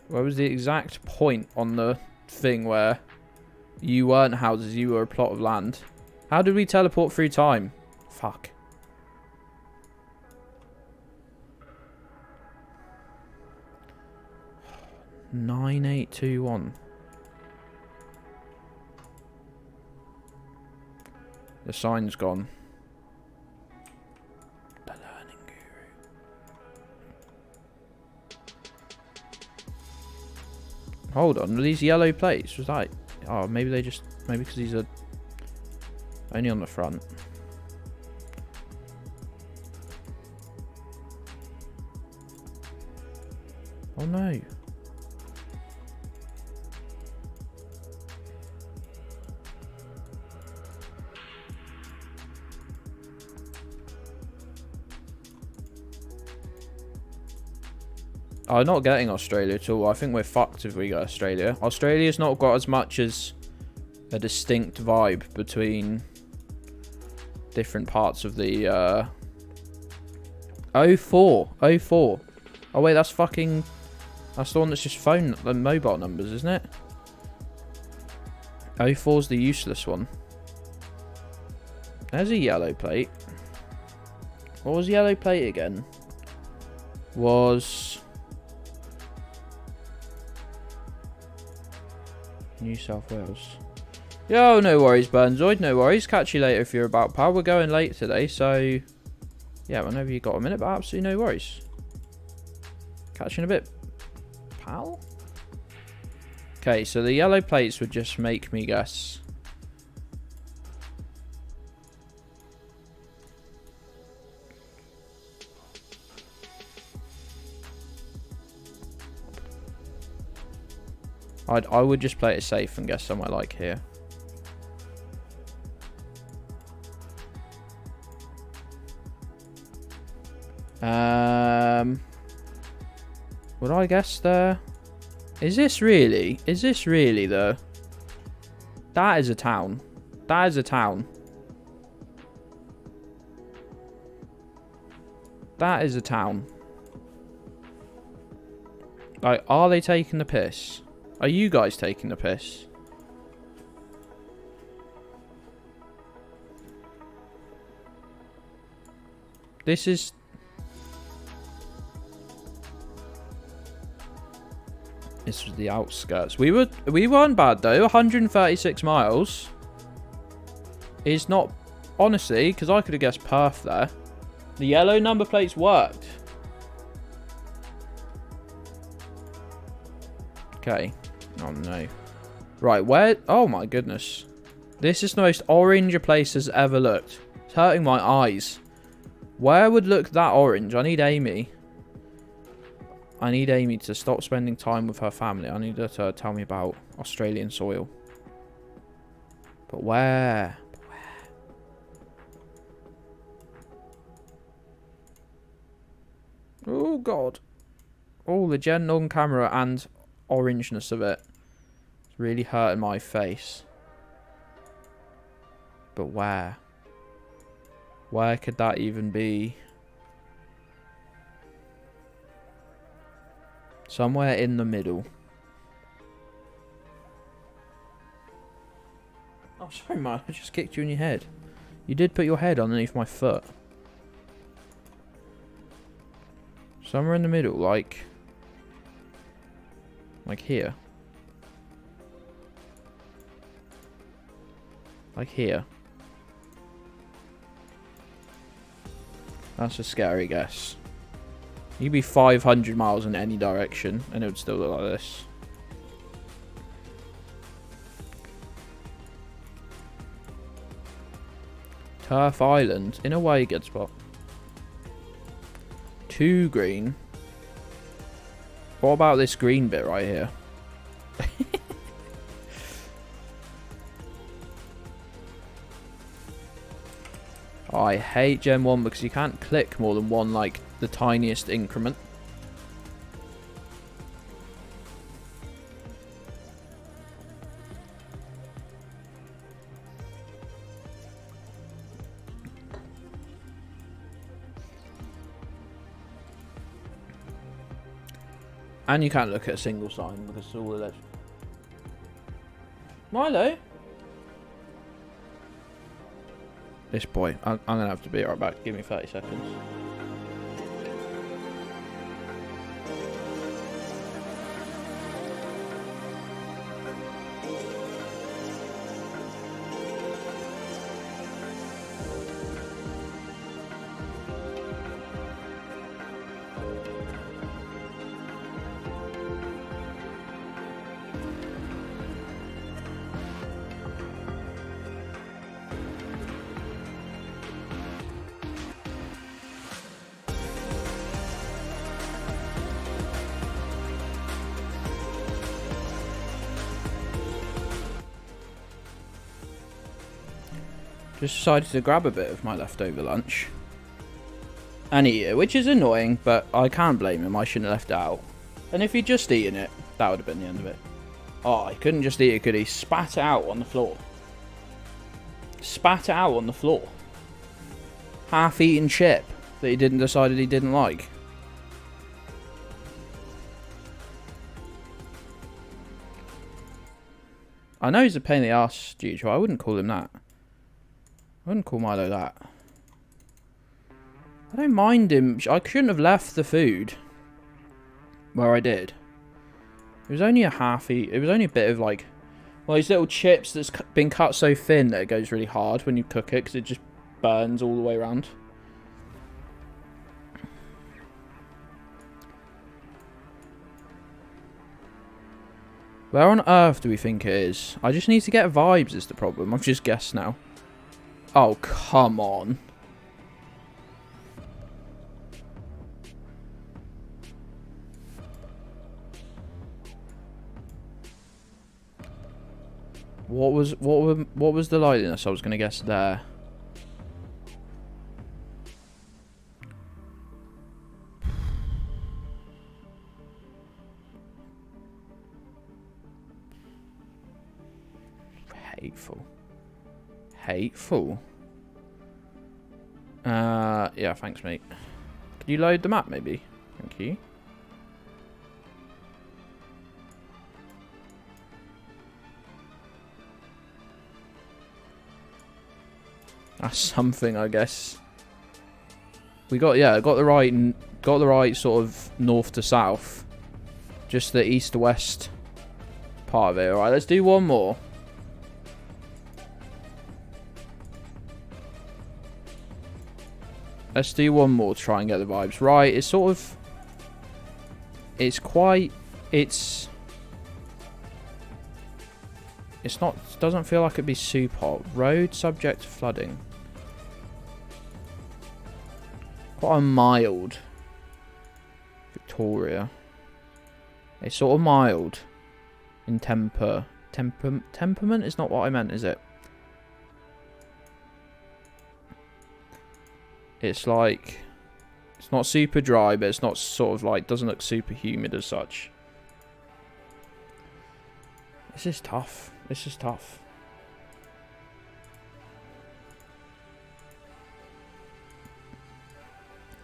Where was the exact point on the thing where you weren't houses, you were a plot of land? How did we teleport through time? Fuck. $9821. The sign's gone. The learning guru. Hold on, are these yellow plates? Was that... Oh, maybe they just... Maybe because these are only on the front. Oh no. I'm not getting Australia at all. I think we're fucked if we get Australia. Australia's not got as much as a distinct vibe between different parts of the 04. Oh wait, that's the one that's just phone and mobile numbers, isn't it? 04's the useless one. There's a yellow plate. What was yellow plate again? Was New South Wales. Yo, no worries, Burnzoid, no worries. Catch you later if you're about, pal. We're going late today, so yeah, whenever you got a minute, but absolutely no worries. Catch you in a bit, pal. Okay, so the yellow plates would just make me guess. I would just play it safe and guess somewhere like here. Would I guess there? Is this really the... That is a town. That is a town. That is a town. Like, are they taking the piss? Are you guys taking the piss? This is... This was the outskirts. We weren't bad though. 136 miles is not, honestly, because I could have guessed Perth there. The yellow number plates worked. Okay. Oh no. Right, where? Oh my goodness. This is the most orange a place has ever looked. It's hurting my eyes. Where would look that orange? I need Amy. I need Amy to stop spending time with her family. I need her to tell me about Australian soil. But where? Oh god. Oh, the gen on camera and orangeness of it. It's really hurting my face. But where? Where could that even be? Somewhere in the middle. Oh, sorry, man. I just kicked you in your head. You did put your head underneath my foot. Somewhere in the middle, like here. Like here. That's a scary guess. You could be 500 miles in any direction and it would still look like this. Turf Island. In a way, good spot. 2 green. What about this green bit right here? Oh, I hate Gen 1 because you can't click more than one, like, the tiniest increment. And you can't look at a single sign because it's all alleged. Milo? This boy. I'm going to have to be right back. Give me 30 seconds. Just decided to grab a bit of my leftover lunch and eat it, which is annoying, but I can't blame him. I shouldn't have left it out. And if he'd just eaten it, that would have been the end of it. Oh, he couldn't just eat it, could he? Spat it out on the floor. Spat it out on the floor. Half-eaten chip that he decided he didn't like. I know he's a pain in the ass, Juju. I wouldn't call him that. I wouldn't call Milo that. I don't mind him. I shouldn't have left the food where I did. It was only a half-eat. It was only a bit of like... Well, these little chips that's been cut so thin that it goes really hard when you cook it because it just burns all the way around. Where on earth do we think it is? I just need to get vibes is the problem. I've just guessed now. Oh, come on. What was the lightness I was going to guess there? Hateful. Hateful. Yeah, thanks, mate. Can you load the map, maybe? Thank you. That's something, I guess. We got the right sort of north to south, just the east to west part of it. All right, let's do one more. Let's do one more to try and get the vibes right. It's sort of, it's not, doesn't feel like it'd be super hot. Road subject to flooding. Quite a mild Victoria. It's sort of mild in temperament is not what I meant, is it? It's like, it's not super dry, but it's not sort of like, doesn't look super humid as such. This is tough. This is tough.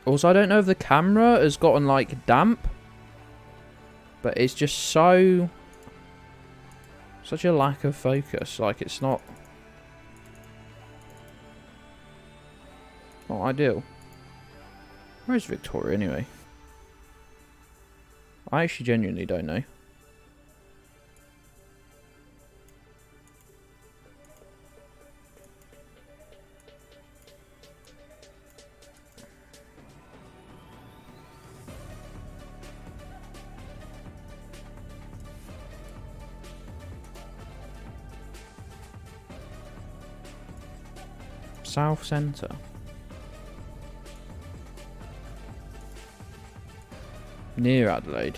Also, I don't know if the camera has gotten like damp, but it's just such a lack of focus. Like, it's not ideal. Where's Victoria anyway? I actually genuinely don't know. South Centre. Near Adelaide.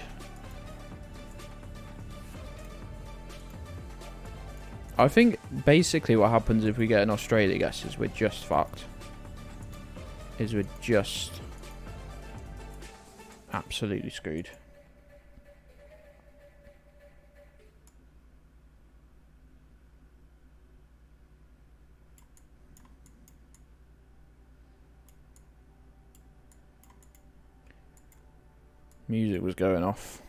I think basically what happens if we get an Australia guess is we're just fucked. We're just absolutely screwed. Music was going off.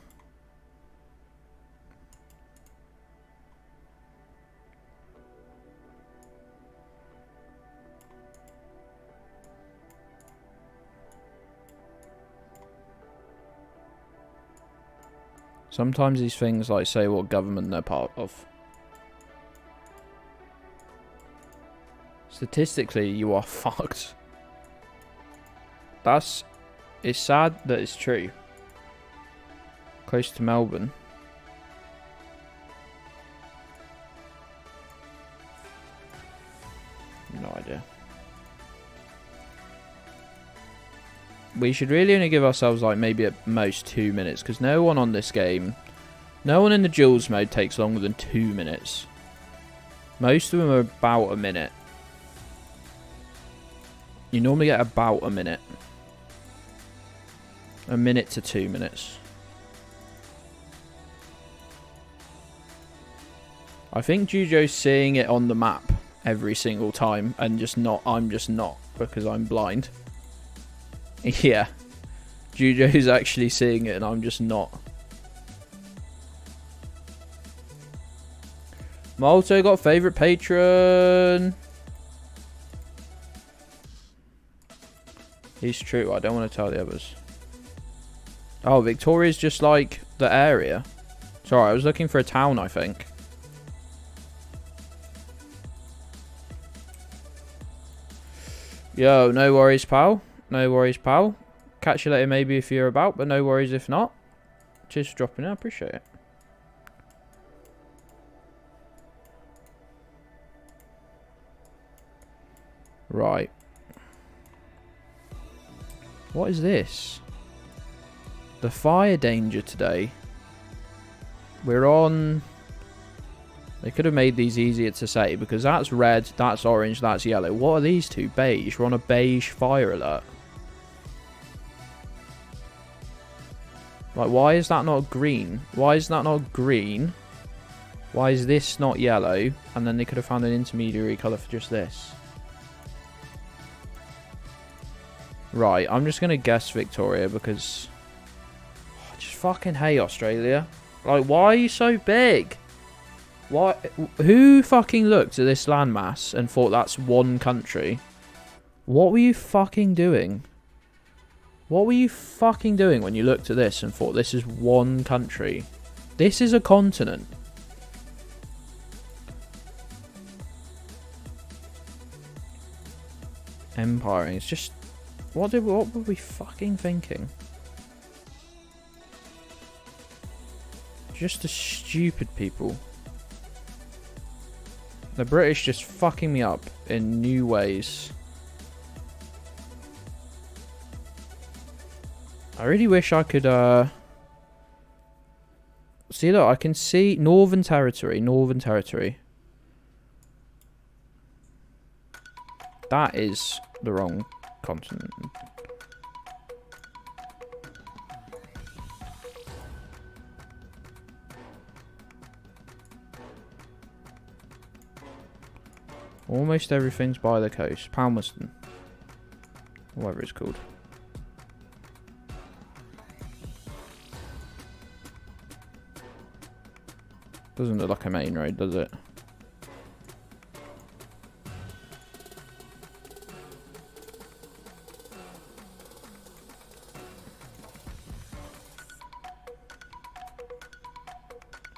Sometimes these things like say what government they're part of. Statistically, you are fucked. It's sad that it's true. Close to Melbourne. No idea. We should really only give ourselves like maybe at most 2 minutes, because no one on this game, no one in the duels mode takes longer than 2 minutes. Most of them are about a minute. You normally get about a minute. A minute to 2 minutes. I think Jujo's seeing it on the map every single time and I'm just not because I'm blind. Yeah. Jujo's actually seeing it and I'm just not. Malto got favourite patron. He's true. I don't want to tell the others. Oh, Victoria's just like the area. Sorry, I was looking for a town, I think. Yo, no worries, pal. No worries, pal. Catch you later maybe if you're about, but no worries if not. Cheers for dropping in. I appreciate it. Right. What is this? The fire danger today. We're on... They could have made these easier to say because that's red, that's orange, that's yellow. What are these two? Beige. We're on a beige fire alert. Like, why is that not green? Why is that not green? Why is this not yellow? And then they could have found an intermediary colour for just this. Right, I'm just going to guess Victoria because... I just fucking hate Australia. Like, why are you so big? Why? Who fucking looked at this landmass and thought that's one country? What were you fucking doing? What were you fucking doing when you looked at this and thought this is one country? This is a continent. Empiring. It's just... What were we fucking thinking? Just the stupid people. The British just fucking me up in new ways. I really wish I could, see, look, I can see Northern Territory, Northern Territory. That is the wrong continent. Almost everything's by the coast. Palmerston. Whatever it's called. Doesn't look like a main road, does it?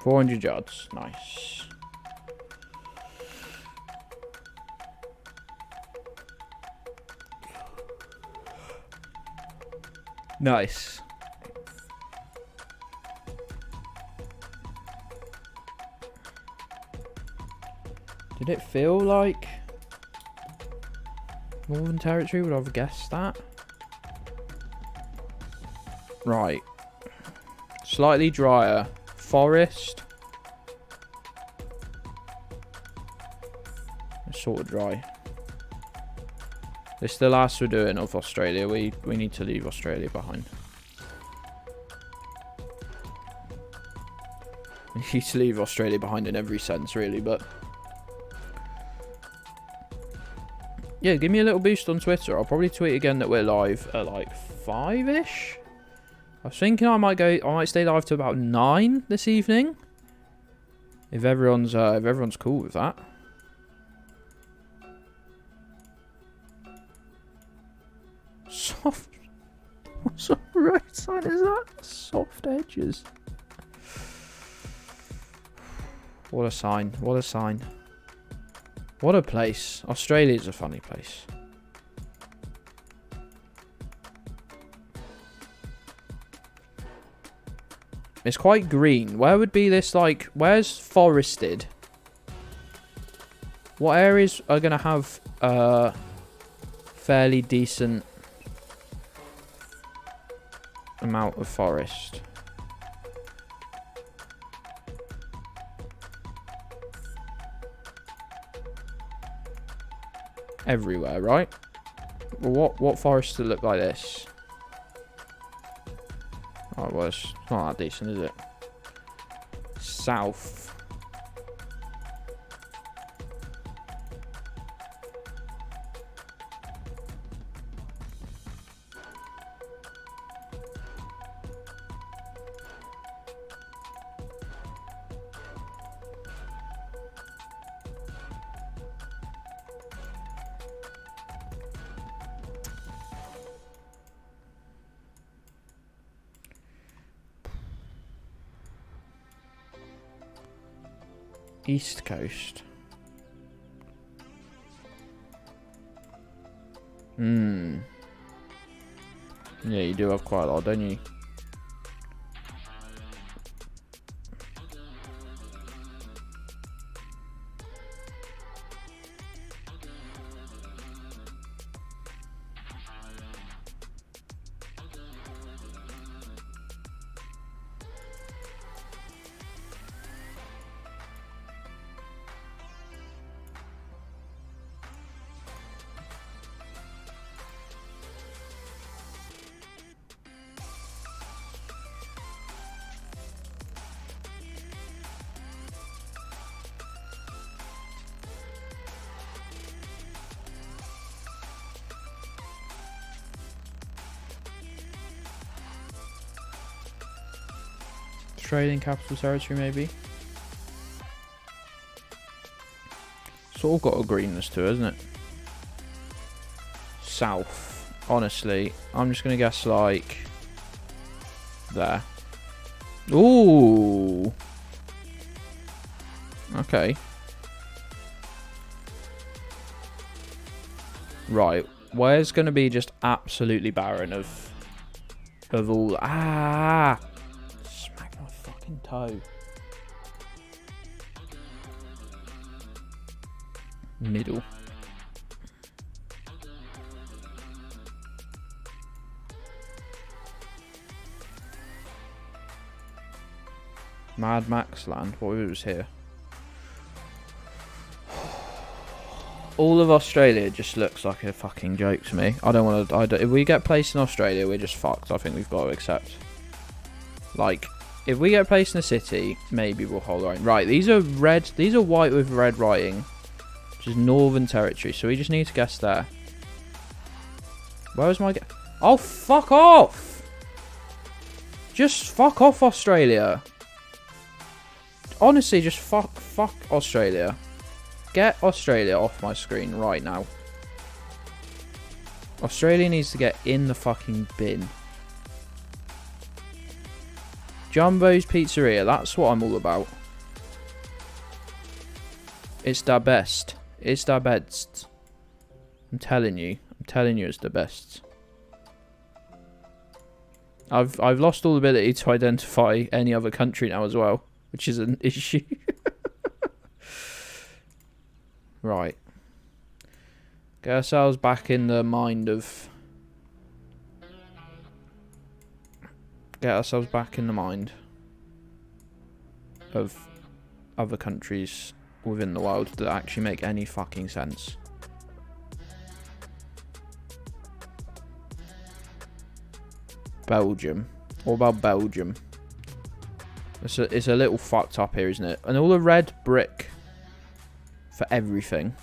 $400 yards. Nice. Nice. Did it feel like Northern Territory? Would I have guessed that? Right. Slightly drier. Forest. It's sort of dry. This is the last we're doing of Australia. We need to leave Australia behind. We need to leave Australia behind in every sense, really, but... Yeah, give me a little boost on Twitter. I'll probably tweet again that we're live at like 5-ish. I was thinking I might stay live to about 9 this evening. If everyone's cool with that. Soft. What sort of road sign is that? Soft edges. What a sign. What a sign. What a place. Australia's a funny place. It's quite green. Where would be this, like... Where's forested? What areas are going to have fairly decent amount of forest? Everywhere, right? Well, what forests to look like this? Oh, well, it's not that decent, is it? South. East Coast. Hmm. Yeah, you do have quite a lot, don't you? Australian Capital Territory, maybe. It's all got a greenness to it, isn't it? South. Honestly, I'm just going to guess like there. Ooh. Okay. Right. Where's going to be just absolutely barren of all... Ah! Smack my fucking toe. Middle. Mad Max Land. What was here? All of Australia just looks like a fucking joke to me. I don't want to. If we get placed in Australia, we're just fucked. I think we've got to accept. Like, if we get placed in a city, maybe we'll hold our own. Right, these are red. These are white with red writing, which is Northern Territory. So we just need to guess there. Where was my? Oh, fuck off! Just fuck off, Australia. Honestly, just fuck Australia. Get Australia off my screen right now. Australia needs to get in the fucking bin. Jumbo's Pizzeria, that's what I'm all about. It's the best. It's the best. I'm telling you it's the best. I've lost all ability to identify any other country now as well, which is an issue. Right. Get ourselves back in the mind of... Get ourselves back in the mind of other countries within the world that actually make any fucking sense. Belgium. What about Belgium? It's a little fucked up here, isn't it? And all the red brick for everything.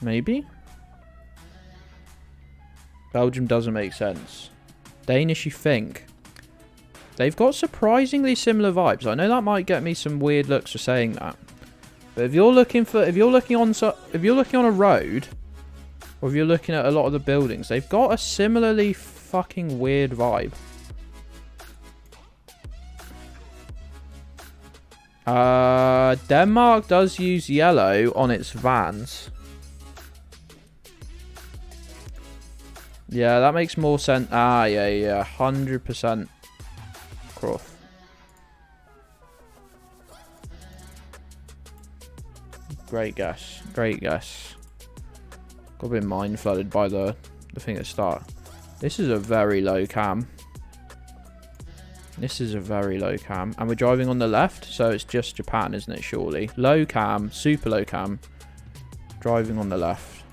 Maybe? Belgium doesn't make sense. Danish, you think? They've got surprisingly similar vibes. I know that might get me some weird looks for saying that. But if you're looking on a road, or if you're looking at a lot of the buildings, they've got a similarly fucking weird vibe. Denmark does use yellow on its vans. Yeah, that makes more sense. Ah, yeah, 100% Croft. Great guess. Great guess. Got a bit mind flooded by the thing at the start. This is a very low cam. This is a very low cam. And we're driving on the left, so it's just Japan, isn't it, surely? Low cam, super low cam. Driving on the left.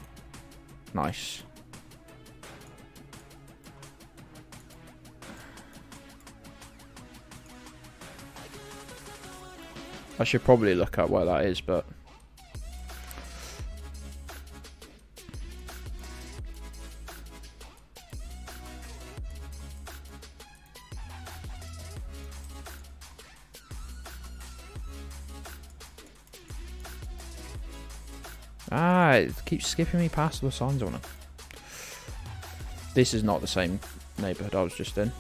Nice. I should probably look up where that is, but... Ah, it keeps skipping me past the signs on it. This is not the same neighbourhood I was just in.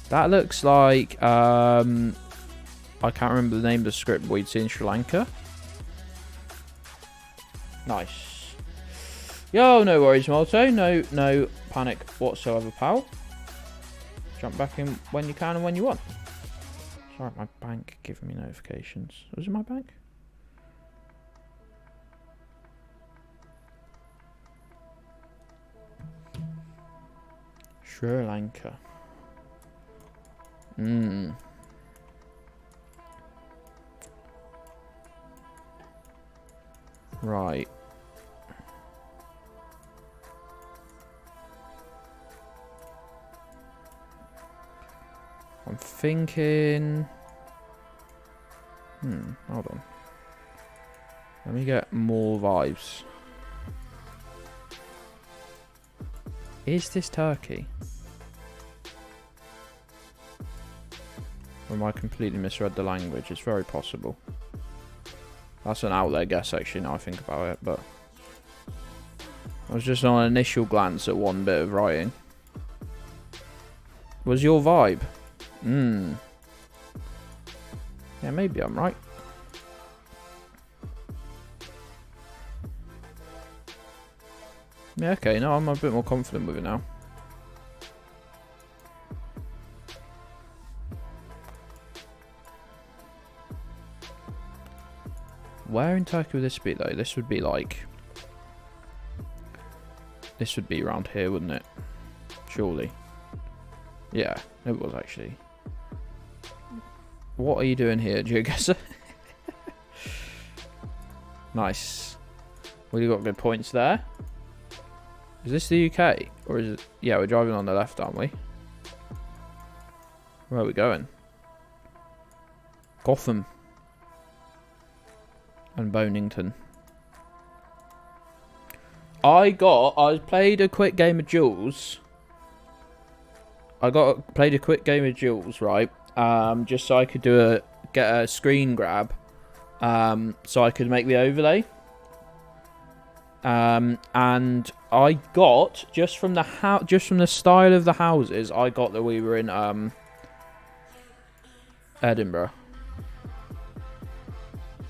That looks like I can't remember the name of the script we'd see in Sri Lanka. Nice. Yo, no worries, Malto. No panic whatsoever, pal. Jump back in when you can and when you want. Sorry, my bank giving me notifications. Was it my bank? Sri Lanka. Right. I'm thinking... hold on. Let me get more vibes. Is this Turkey? Or am I completely misread the language? It's very possible. That's an out there guess, actually, now I think about it, but... I was just on an initial glance at one bit of writing. Was your vibe? Yeah, maybe I'm right. Yeah, okay, no, I'm a bit more confident with it now. Where in Turkey would this be, though? This would be like... This would be around here, wouldn't it? Surely. Yeah, it was actually. What are you doing here, Geoguessr? Nice. Well, you got good points there. Is this the UK? Or is it... Yeah, we're driving on the left, aren't we? Where are we going? Gotham. And Bonington. I played a quick game of Duels. Played a quick game of Duels, right? Just so I could get a screen grab. So I could make the overlay. And I got just from the style of the houses, I got that we were in Edinburgh.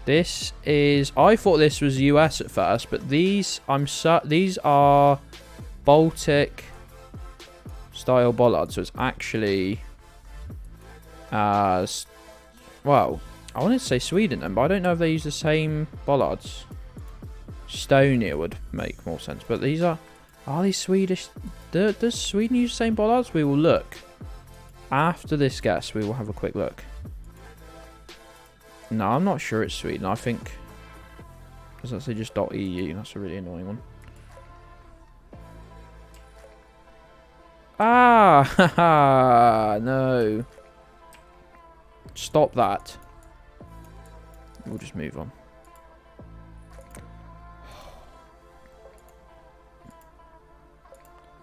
This is... I thought this was US at first, but these are Baltic style bollards. So it's actually... well, I wanted to say Sweden then, but I don't know if they use the same bollards. Estonia would make more sense, but these are these Swedish? Does Sweden use the same bollards? We will look. After this guess, we will have a quick look. No, I'm not sure it's Sweden. I think... Does that say just .eu? That's a really annoying one. Ah! Haha! No. Stop that. We'll just move on.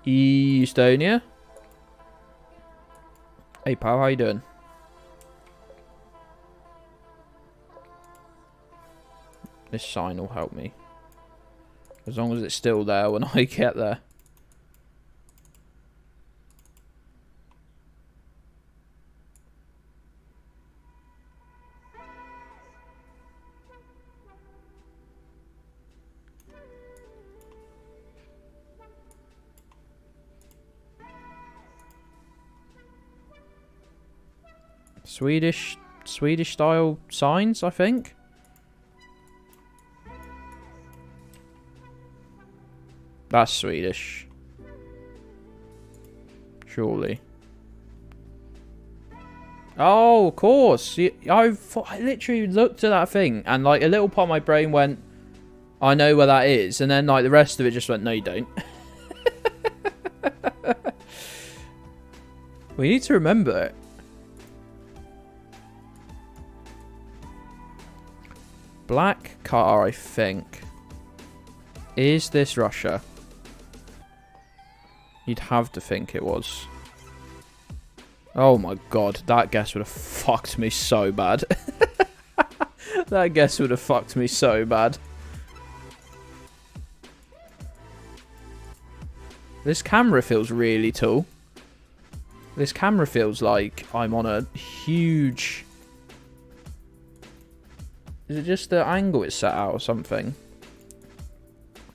Estonia. Hey pal, how you doing? This sign will help me. As long as it's still there when I get there. Swedish style signs, I think. That's Swedish. Surely. Oh, of course. I literally looked at that thing and like a little part of my brain went, I know where that is. And then like the rest of it just went, no you don't. We need to remember it. Black car, I think. Is this Russia? You'd have to think it was. Oh my god, that guess would have fucked me so bad. That guess would have fucked me so bad. This camera feels really tall. This camera feels like I'm on a huge... Is it just the angle it's set out or something?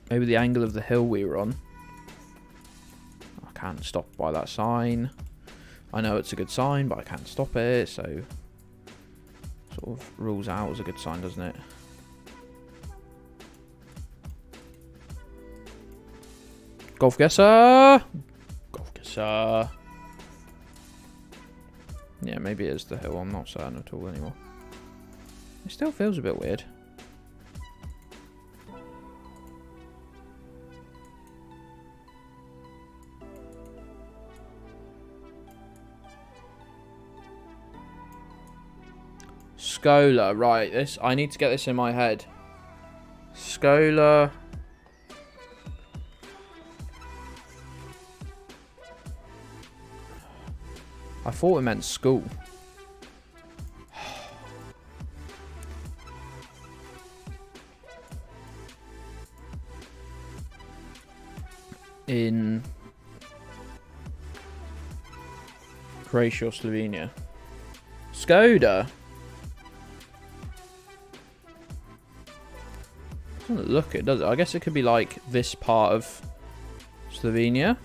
Maybe the angle of the hill we were on. I can't stop by that sign. I know it's a good sign, but I can't stop it, so... Sort of rules out as a good sign, doesn't it? Geoguessr! Geoguessr! Yeah, maybe it is the hill. I'm not certain at all anymore. It still feels a bit weird. Scholar, right, this I need to get this in my head. Scholar. I thought it meant school. In Croatia or Slovenia. Skoda. Doesn't look it, does it? I guess it could be like this part of Slovenia.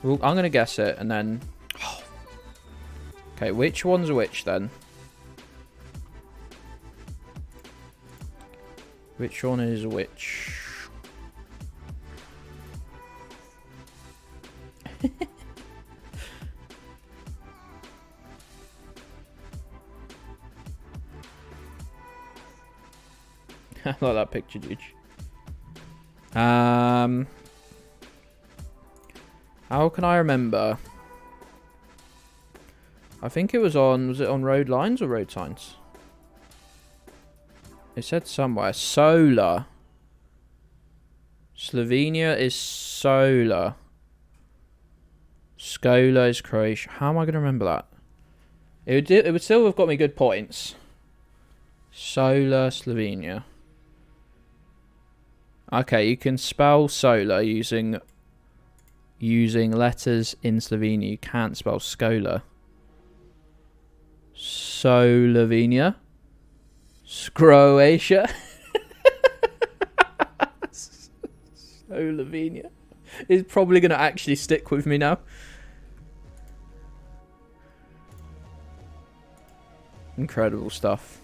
Well, I'm gonna guess it and then. Okay, which one's which then? Which one is which? I like that picture, dude. How can I remember? I think it was it on road lines or road signs? It said somewhere. Solar. Slovenia is solar. Skola is Croatia. How am I going to remember that? It would still have got me good points. Solar, Slovenia. Okay, you can spell solar using letters in Slovenia. You can't spell Skola. Slovenia. Croatia. Slovenia. It's probably going to actually stick with me now. Incredible stuff.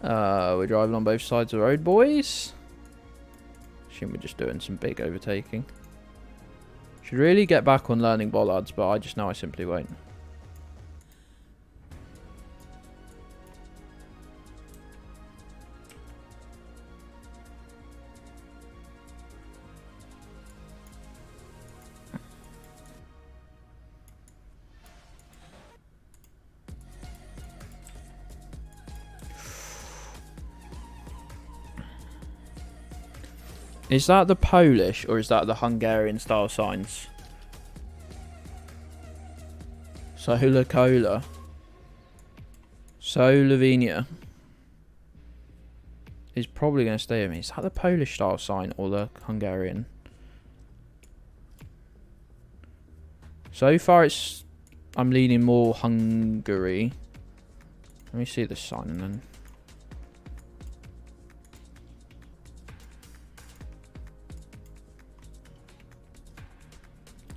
We're driving on both sides of the road, boys. Assume we're just doing some big overtaking. Should really get back on learning bollards, but I just know I simply won't. Is that the Polish or is that the Hungarian style signs? Sola Cola. Slovenia. Is probably going to stay with me. Is that the Polish style sign or the Hungarian? So far I'm leaning more Hungary. Let me see this sign and then...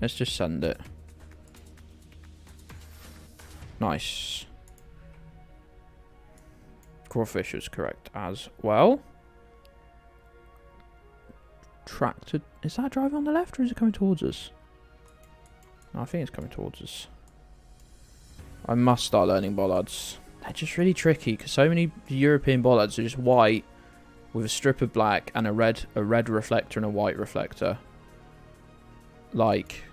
Let's just send it. Nice. Crawfish is correct as well. Tractor. Is that driving on the left or is it coming towards us? No, I think it's coming towards us. I must start learning bollards. They're just really tricky because so many European bollards are just white with a strip of black and a red reflector and a white reflector. Like...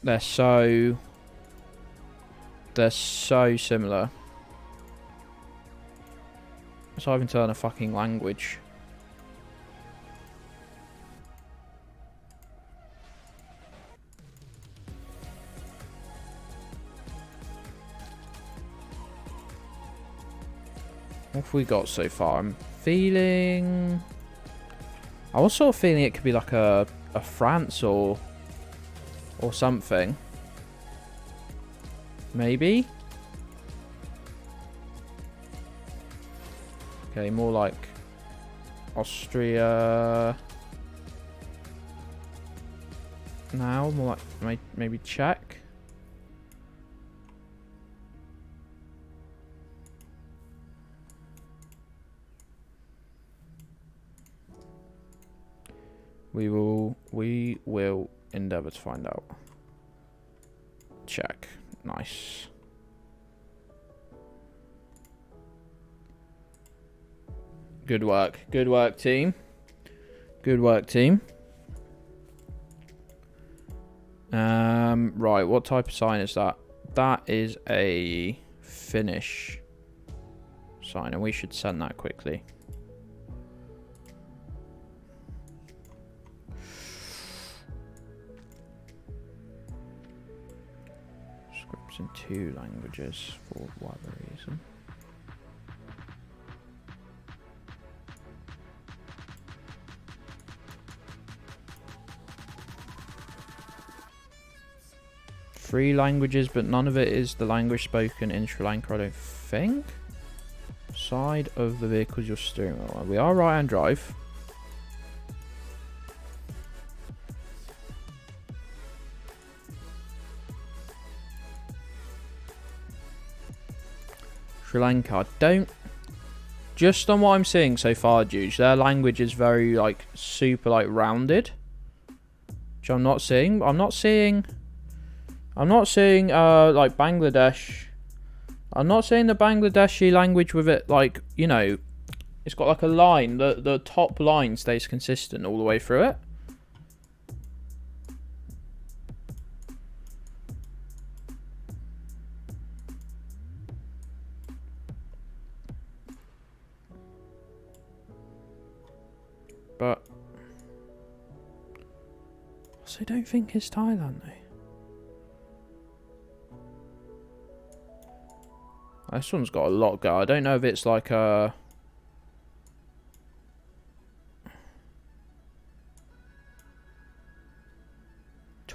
They're so similar. Let's not even turn a fucking language. What have we got so far? I'm feeling... I was sort of feeling it could be like a France or something. Maybe? Okay, more like Austria. Now, more like maybe Czech. We will endeavour to find out. Check. Nice. Good work. Good work, team. Good work, team. Right, what type of sign is that? That is a Finnish sign, and we should send that quickly. Scripts in 2 languages for whatever reason. Three languages, but none of it is the language spoken in Sri Lanka, I don't think. Side of the vehicle's your steering wheel. We are right-hand drive. Sri Lanka, don't... Just on what I'm seeing so far, Juge, their language is very, like, super, like, rounded. Which I'm not seeing. I'm not seeing, like, Bangladesh. I'm not seeing the Bangladeshi language with it, like, you know, it's got, like, a line. The top line stays consistent all the way through it. But so I don't think it's Thailand though. This one's got a lot go. I don't know if it's like a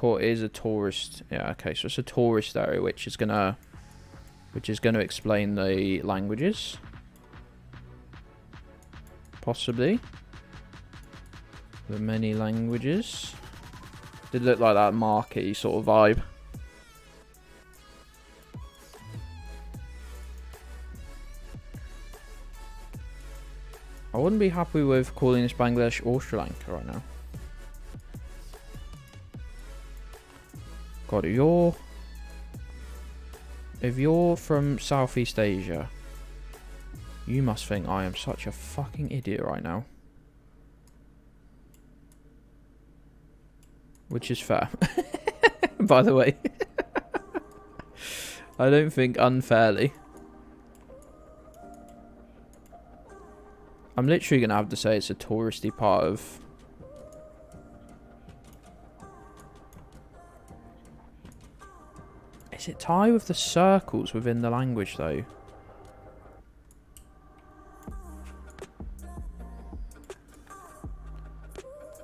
is a tourist. Yeah, okay, so it's a tourist area which is gonna explain the languages. Possibly. The many languages. Did look like that market-y sort of vibe. I wouldn't be happy with calling this Bangladesh or Sri Lanka right now. God, if you're from Southeast Asia, you must think I am such a fucking idiot right now. Which is fair. By the way. I don't think unfairly. I'm literally going to have to say it's a touristy part of... Is it Thai with the circles within the language though?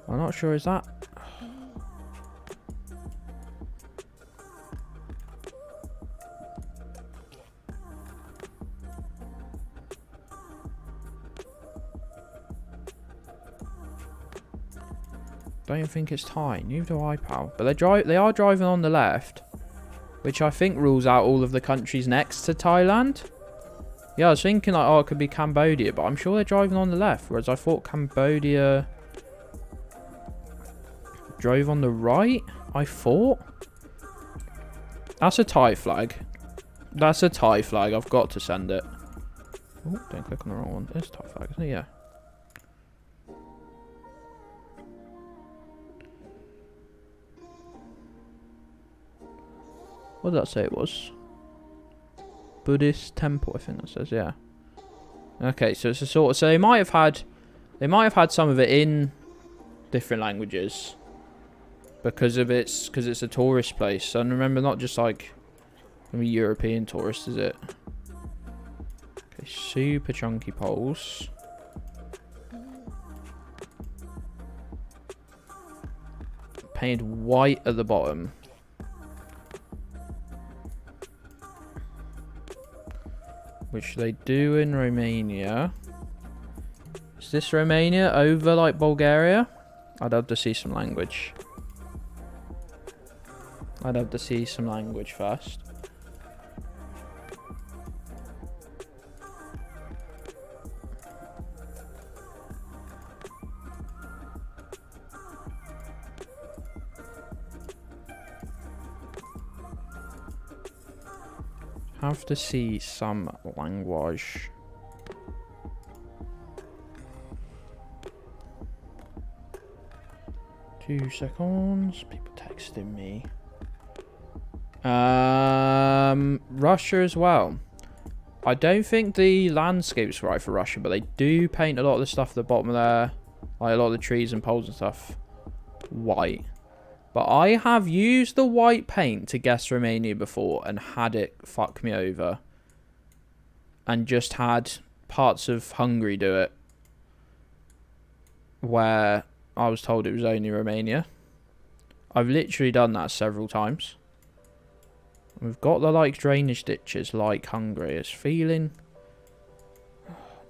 I'm not sure, is that... Don't think it's Thai. Neither do I, pal. But they are driving on the left, which I think rules out all of the countries next to Thailand. Yeah, I was thinking like, oh, it could be Cambodia, but I'm sure they're driving on the left, whereas I thought Cambodia drove on the right. I thought. That's a Thai flag. That's a Thai flag. I've got to send it. Oh, don't click on the wrong one. It's a Thai flag, isn't it? Yeah. What did that say it was? Buddhist temple, I think that says, yeah. Okay, so it's a sort of, so they might have had some of it in different languages because it's a tourist place. And remember, not just like European tourists, is it? Okay, super chunky poles. painted white at the bottom. Which they do in Romania. Is this Romania over like Bulgaria? I'd have to see some language. I'd have to see some language first. Have to see some language. Two seconds. People texting me. Russia as well. I don't think the landscape's right for Russia, but they do paint a lot of the stuff at the bottom of there, like a lot of the trees and poles and stuff, white. But I have used the white paint to guess Romania before and had it fuck me over. And just had parts of Hungary do it. Where I was told it was only Romania. I've literally done that several times. We've got the like drainage ditches like Hungary. It's feeling...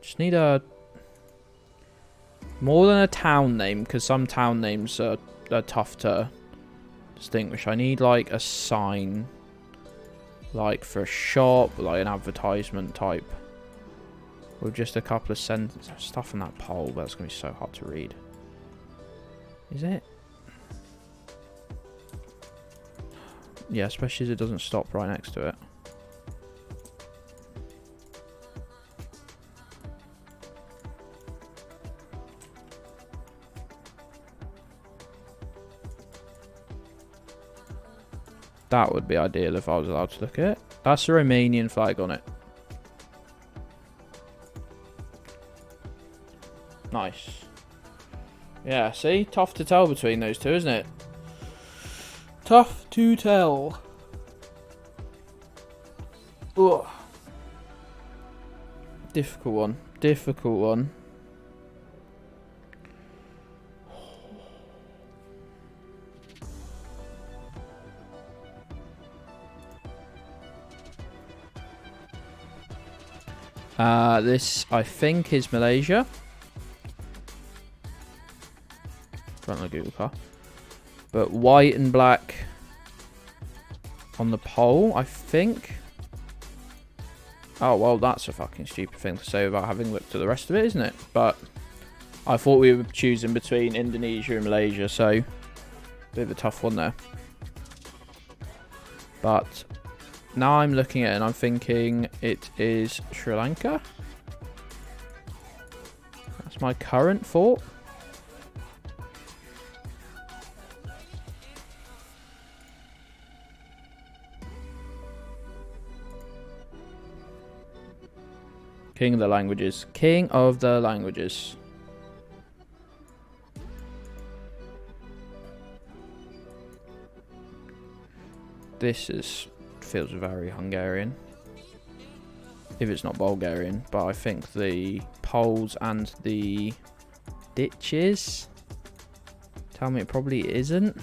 Just need a... More than a town name, because some town names are tough to... distinguish. I need like a sign, like for a shop, like an advertisement type, with just a couple of sentences stuff on that pole. But that's gonna be so hard to read. Is it? Yeah, especially as it doesn't stop right next to it. That would be ideal if I was allowed to look at it. That's a Romanian flag on it. Nice. Yeah, see? Tough to tell between those two, isn't it? Tough to tell. Ugh. Difficult one. Difficult one. This, I think, is Malaysia. Front of the Google car. But white and black on the pole, I think. Oh, well, that's a fucking stupid thing to say without having looked at the rest of it, isn't it? But I thought we were choosing between Indonesia and Malaysia, so a bit of a tough one there. But now I'm looking at it and I'm thinking it is Sri Lanka. That's my current thought. King of the languages. King of the languages. This feels very Hungarian. If it's not Bulgarian, but I think the poles and the ditches tell me it probably isn't.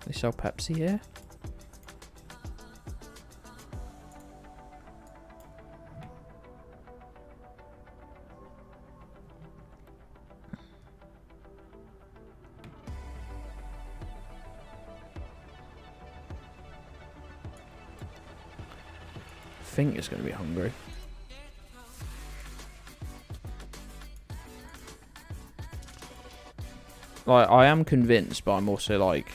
They sell Pepsi here. I think it's going to be Hungary. Like, I am convinced, but I'm also like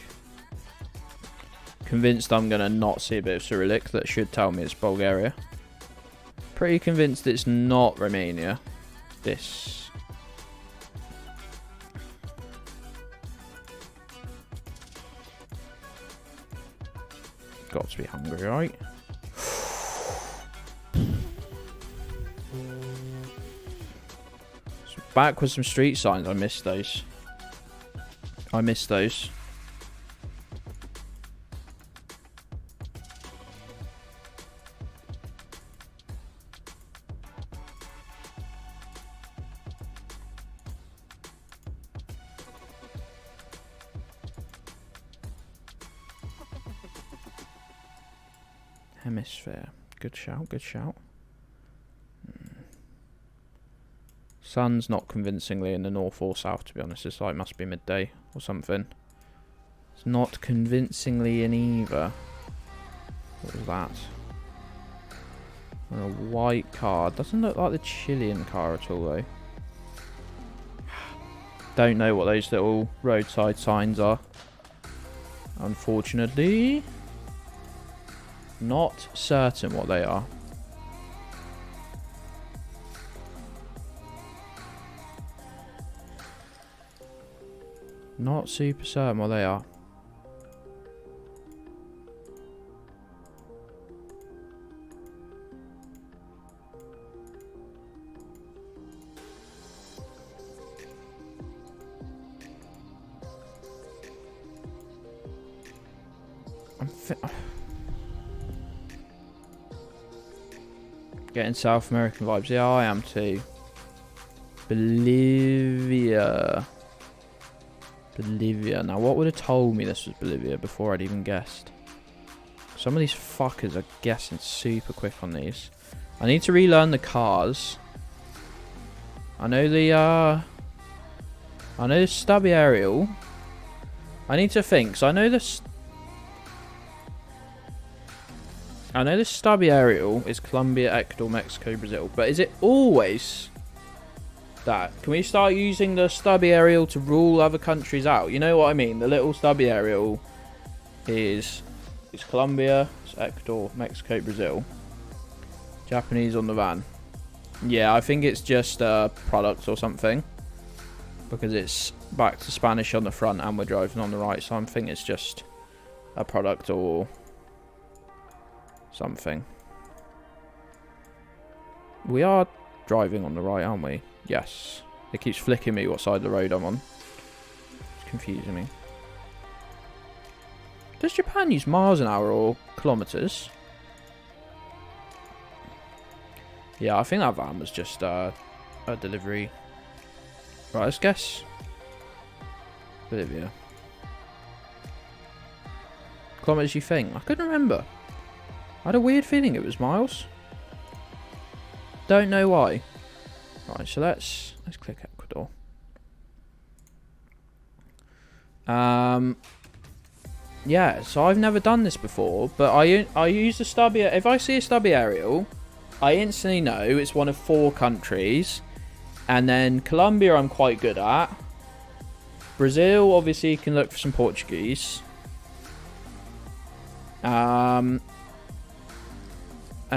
convinced I'm going to not see a bit of Cyrillic that should tell me it's Bulgaria. Pretty convinced it's not Romania. This. Got to be Hungary, right? Back with some street signs. I missed those. I missed those. hemisphere. Good shout, good shout. Sun's not convincingly in the north or south, to be honest. It's like must be midday or something. It's not convincingly in either. What was that? A white car. Doesn't look like the Chilean car at all, though. Don't know what those little roadside signs are. Unfortunately. Not certain what they are. Not super certain what they are. Getting South American vibes. Yeah, I am too. Bolivia. Bolivia. Now, what would have told me this was Bolivia before I'd even guessed? Some of these fuckers are guessing super quick on these. I need to relearn the cars. I know the stubby aerial. I need to think. So I know this. I know the stubby aerial is Colombia, Ecuador, Mexico, Brazil. But is it always that? Can we start using the stubby aerial to rule other countries out? You know what I mean? The little stubby aerial is Colombia, it's Ecuador, Mexico, Brazil. Japanese on the van. Yeah, I think it's just a product or something. Because it's back to Spanish on the front and we're driving on the right. So I think it's just a product or something. We are driving on the right, aren't we? Yes. It keeps flicking me what side of the road I'm on. It's confusing me. Does Japan use miles an hour or kilometers? Yeah, I think that van was just a delivery. Right, let's guess. Bolivia. Kilometers, you think? I couldn't remember. I had a weird feeling it was miles. Don't know why. Right, so let's click Ecuador. Yeah, so I've never done this before, but I use the stubby. If I see a stubby aerial, I instantly know it's one of 4 countries, and then Colombia I'm quite good at. Brazil, obviously, you can look for some Portuguese. And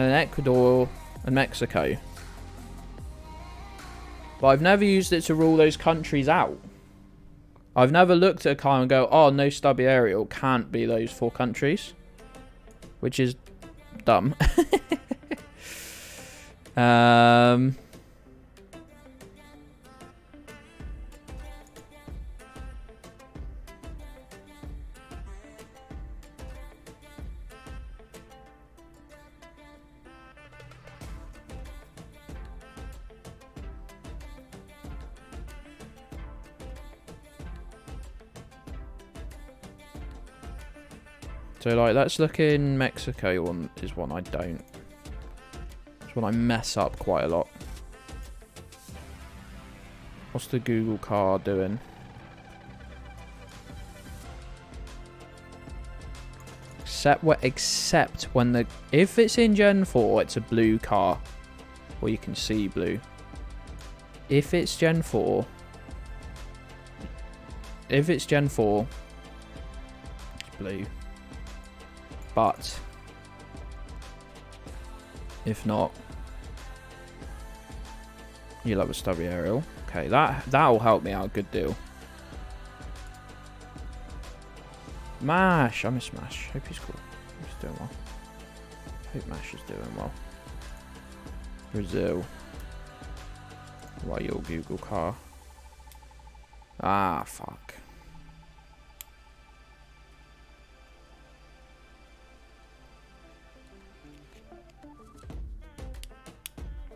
then Ecuador and Mexico. But I've never used it to rule those countries out. I've never looked at a car and go, oh, no stubby aerial, can't be those 4 countries. Which is dumb. So, like, let's look in Mexico. One is one I don't. It's one I mess up quite a lot. What's the Google car doing? Except when the... If it's in Gen 4, it's a blue car. Or you can see blue. If it's Gen 4... If it's Gen 4... It's blue. But if not, you'll have a stubby aerial. Okay, that'll help me out a good deal. Mash, I miss Mash. Hope he's cool. He's doing well. Hope Mash is doing well. Brazil. Why your Google car? Ah, fuck.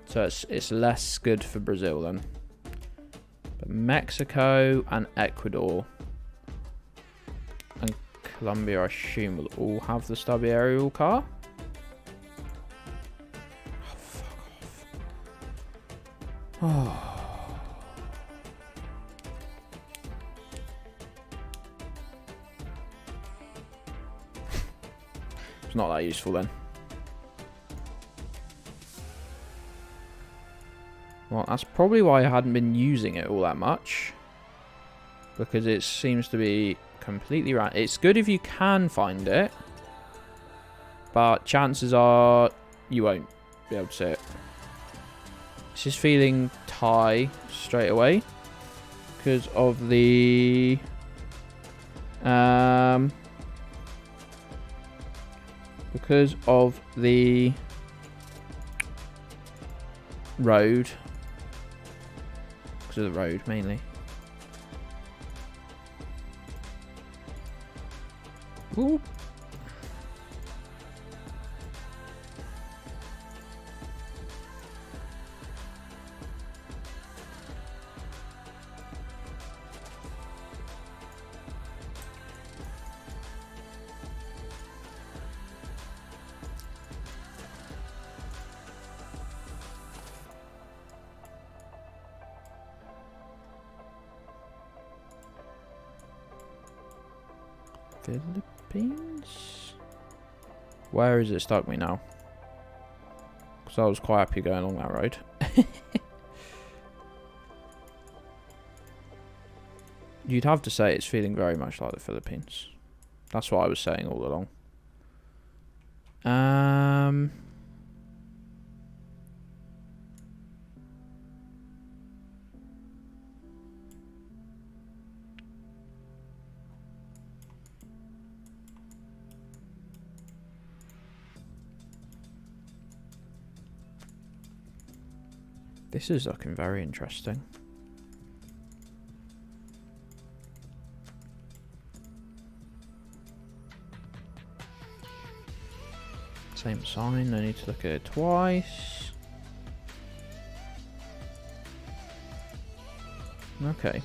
So it's less good for Brazil then. But Mexico and Ecuador and Colombia, I assume, will all have the stubby aerial car. It's not that useful then. Well, that's probably why I hadn't been using it all that much. Because it seems to be completely random. It's good if you can find it. But chances are you won't be able to see it. This is feeling Thai straight away. Because of the... because of the road. Because of the road, mainly. Ooh. Philippines? Where is it stuck me now? Because I was quite happy going along that road. You'd have to say it's feeling very much like the Philippines. That's what I was saying all along. This is looking very interesting. Same sign, no need to look at it twice. Okay.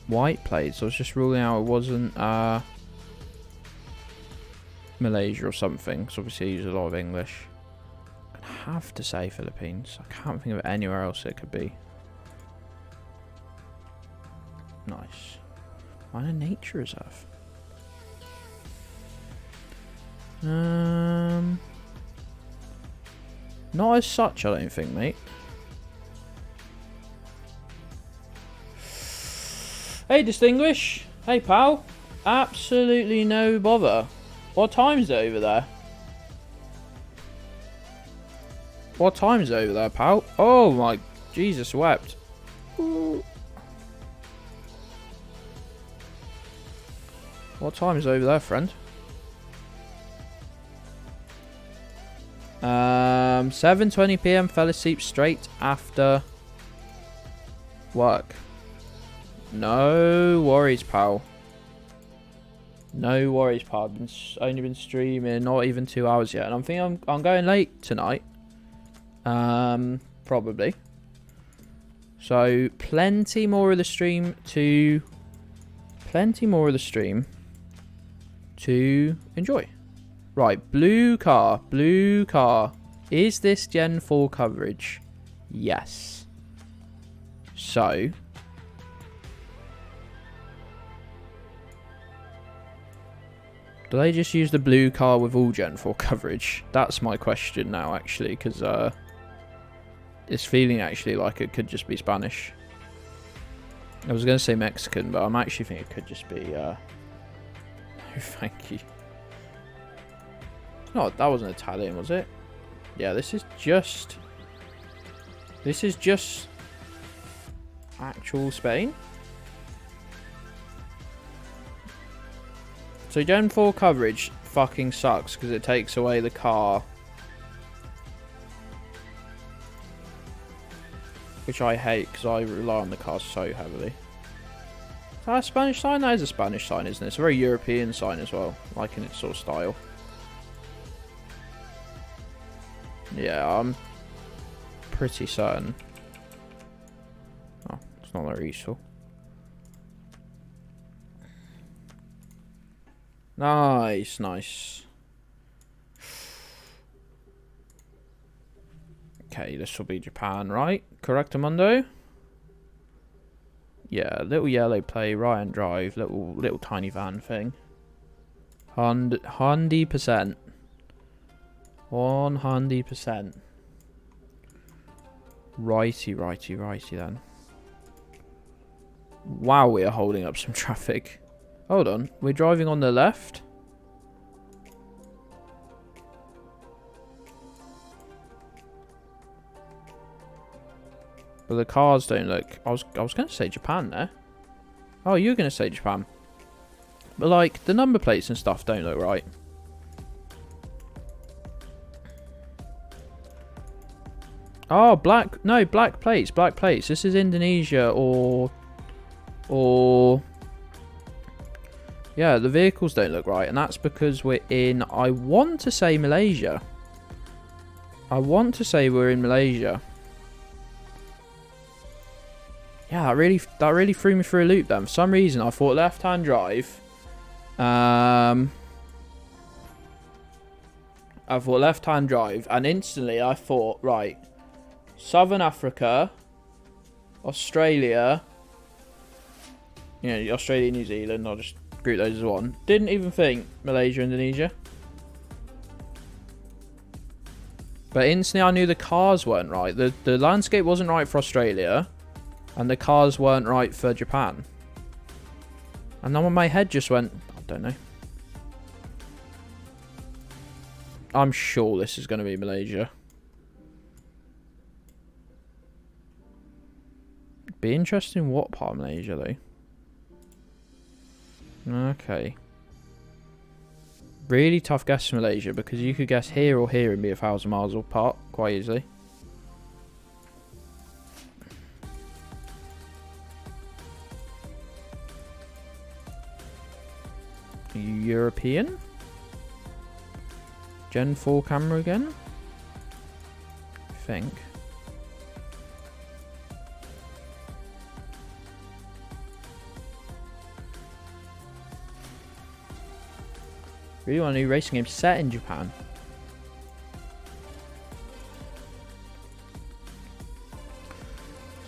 White plates. I was just ruling out it wasn't Malaysia or something, because obviously I use a lot of English. I have to say Philippines. I can't think of anywhere else it could be. Nice. Minor nature reserve. Not as such, I don't think, mate. Hey, Distinguish. Hey, pal. Absolutely no bother. What time is it over there? What time is it over there, pal? Oh, my... Jesus wept. Ooh. What time is it over there, friend? 7:20 PM. Fell asleep straight after work. No worries, pal. No worries, pal. I've only been streaming not even 2 hours yet, and I'm thinking I'm going late tonight. Probably. So plenty more of the stream to enjoy. Right, blue car. Is this Gen 4 coverage? Yes. So do they just use the blue car with all Gen 4 coverage? That's my question now, actually, because it's feeling actually like it could just be Spanish. I was going to say Mexican, but I'm actually thinking it could just be... No, thank you. No, that wasn't Italian, was it? Yeah, this is just actual Spain. So Gen 4 coverage fucking sucks because it takes away the car, which I hate because I rely on the car so heavily. Is that a Spanish sign? That is a Spanish sign, isn't it? It's a very European sign as well, like in its sort of style. Yeah, I'm pretty certain. It's not very useful. Nice, nice. Okay, this will be Japan, right? Correctamundo? Yeah, little yellow play, right hand drive, little tiny van thing. 100%. 100%. Righty then. Wow, we are holding up some traffic. Hold on, we're driving on the left. But the cars don't look... I was going to say Japan there. Oh, you're going to say Japan. But, like, the number plates and stuff don't look right. Oh, black... No, black plates. Black plates. This is Indonesia or... Yeah, the vehicles don't look right. And that's because we're in... I want to say Malaysia. I want to say we're in Malaysia. Yeah, that really threw me for a loop then. For some reason, I thought left-hand drive. I thought left-hand drive, and instantly I thought, right, Southern Africa, Australia, Australia, New Zealand, I'll just group those as one. Didn't even think Malaysia, Indonesia. But instantly I knew the cars weren't right. The landscape wasn't right for Australia. And the cars weren't right for Japan. And then when my head just went, I don't know. I'm sure this is going to be Malaysia. Be interesting what part of Malaysia though. Okay. Really tough guess for Malaysia because you could guess here or here and be 1,000 miles apart quite easily. European? Gen 4 camera again? I think. Really want a new racing game set in Japan.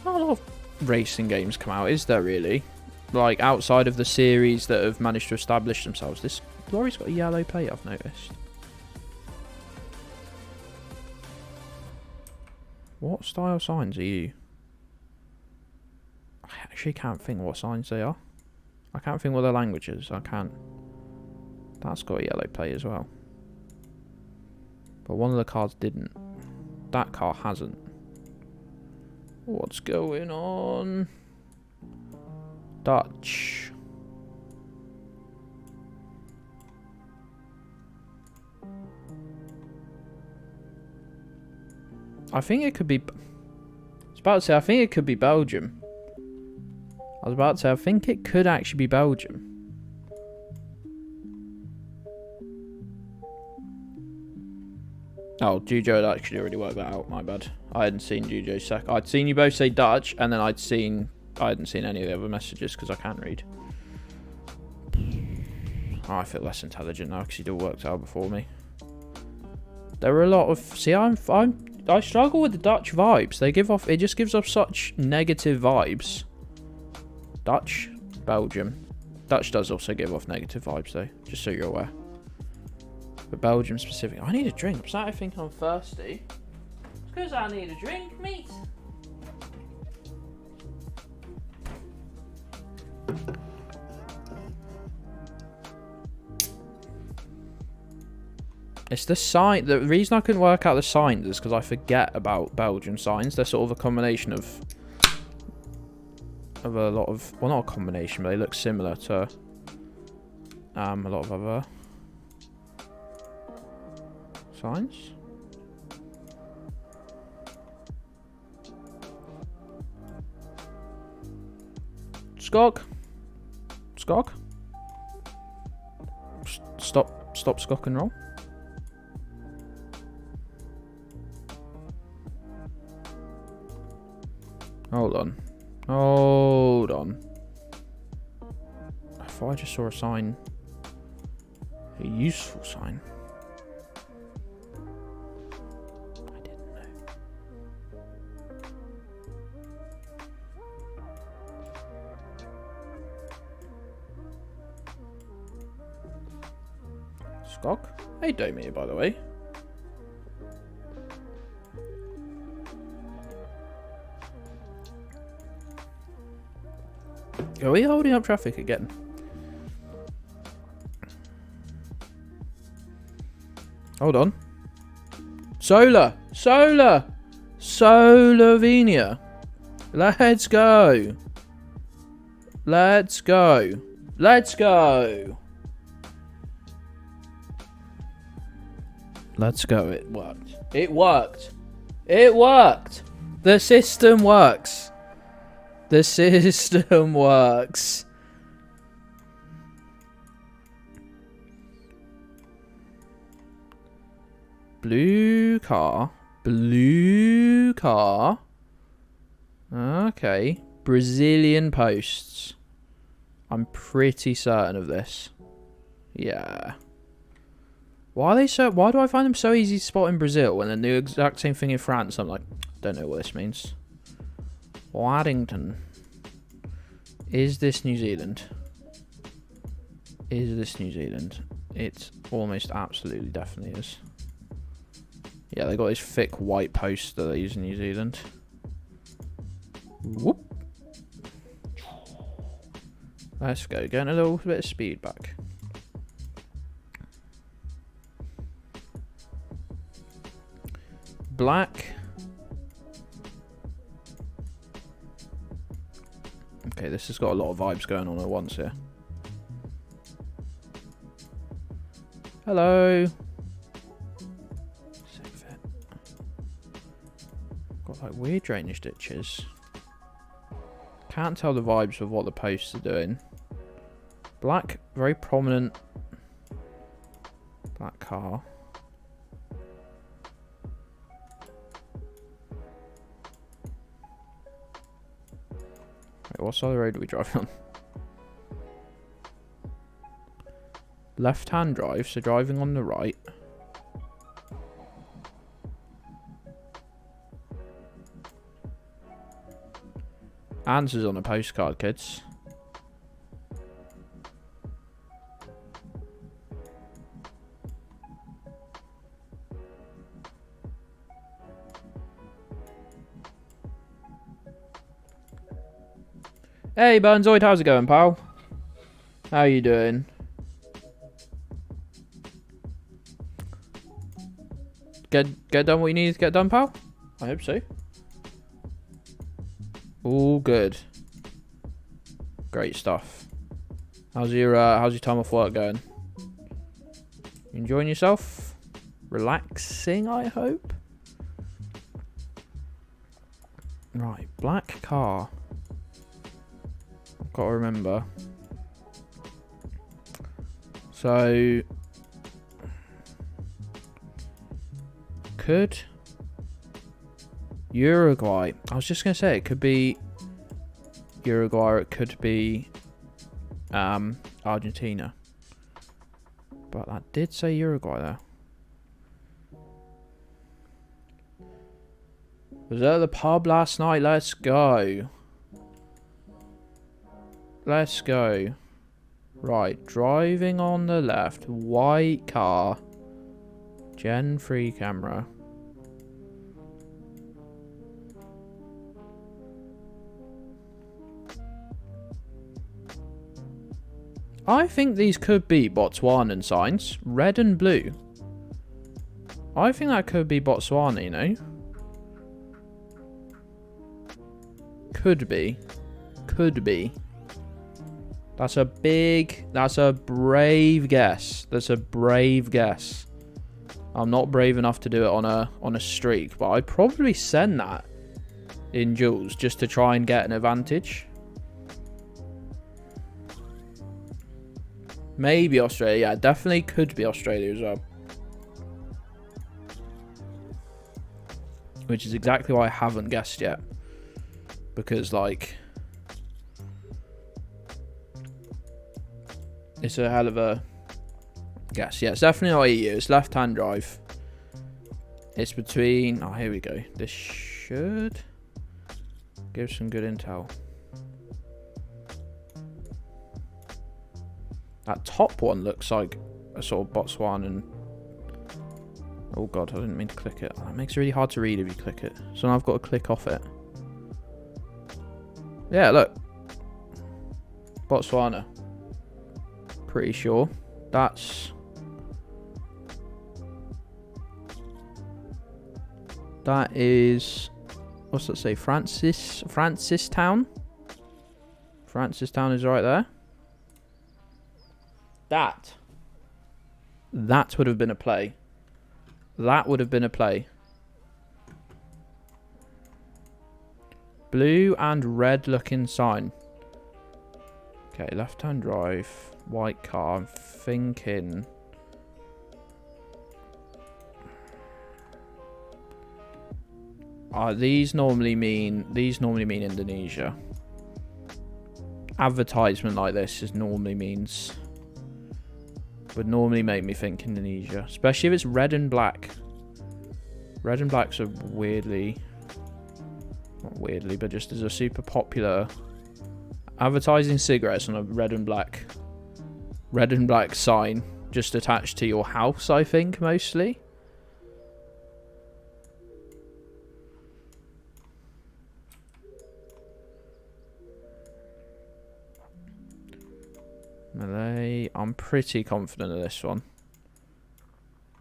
Not a lot of racing games come out, is there really? Like, outside of the series that have managed to establish themselves. This lorry's got a yellow plate, I've noticed. What style signs are you? I actually can't think what signs they are. I can't think what their language is. I can't. That's got a yellow plate as well. But one of the cars didn't. That car hasn't. What's going on? Dutch. I think it could be... I was about to say, I think it could be Belgium. I was about to say, I think it could actually be Belgium. Oh, Jujo had actually already worked that out, my bad. I hadn't seen Jujo's sec. I'd seen you both say Dutch, and then I hadn't seen any of the other messages because I can't read. Oh, I feel less intelligent now because he'd all worked out before me. There were a lot of... See, I struggle with the Dutch vibes. They give off... It just gives off such negative vibes. Dutch, Belgium. Dutch does also give off negative vibes though, just so you're aware. But Belgium specific. I need a drink. I'm starting to think I'm thirsty. It's because I need a drink, mate. It's the sign. The reason I couldn't work out the signs is because I forget about Belgian signs. They're sort of a combination of a lot of... Well, not a combination, but they look similar to a lot of other signs. Skog. Stop skok and roll. Hold on. Hold on. I thought I just saw a sign. A useful sign. I didn't know. Skog? Hey, Domir, by the way. Are we holding up traffic again? Hold on. Slovenia. Let's go. Let's go. Let's go. Let's go. It worked. It worked. It worked. The system works. The system works. Blue car. Blue car. Okay. Brazilian posts. I'm pretty certain of this. Yeah. Why are they so... Why do I find them so easy to spot in Brazil and then the exact same thing in France? I'm like, don't know what this means. Waddington. Is this New Zealand? Is this New Zealand? It almost absolutely definitely is. Yeah, they got these thick white posts that they use in New Zealand. Whoop. Let's go. Getting a little bit of speed back. Black. Okay, this has got a lot of vibes going on at once here. Hello. Sick fit. Got like weird drainage ditches. Can't tell the vibes of what the posts are doing. Black, very prominent. Black car. Wait, what side of the road are we driving on? Left-hand drive, so driving on the right. Answers on a postcard, kids. Hey, Burnzoid, how's it going, pal? How you doing? Get done what you need to get done, pal? I hope so. All good. Great stuff. How's your time off work going? You enjoying yourself? Relaxing, I hope. Right, black car. I've got to remember. So could Uruguay. I was just going to say it could be Uruguay or it could be Argentina. But I did say Uruguay there. Was at the pub last night. Let's go. Let's go. Right, driving on the left. White car. Gen 3 camera. I think these could be Botswanan signs. Red and blue. I think that could be Botswana, you know. Could be. Could be. That's a brave guess. That's a brave guess. I'm not brave enough to do it on a streak, but I'd probably send that in duels just to try and get an advantage. Maybe Australia. Yeah, definitely could be Australia as well. Which is exactly why I haven't guessed yet. Because, like, It's a hell of a guess. Yeah, it's definitely not EU. It's left-hand drive. It's between... Oh, here we go. This should give some good intel. That top one looks like a sort of Botswana. Oh god, I didn't mean to click it. That makes it really hard to read if you click it. So now I've got to click off it. Yeah, look. Botswana. Pretty sure. That is... What's that say? Francistown? Francistown is right there. That would have been a play. That would have been a play. Blue and red looking sign. Okay, left-hand drive, white car. I'm thinking... These normally mean Indonesia. Advertisement like this would normally make me think Indonesia, especially if it's red and black. Red and blacks are not weirdly, but just as a super popular advertising cigarettes on a red and black sign just attached to your house, I think, mostly. Malay. I'm pretty confident of this one.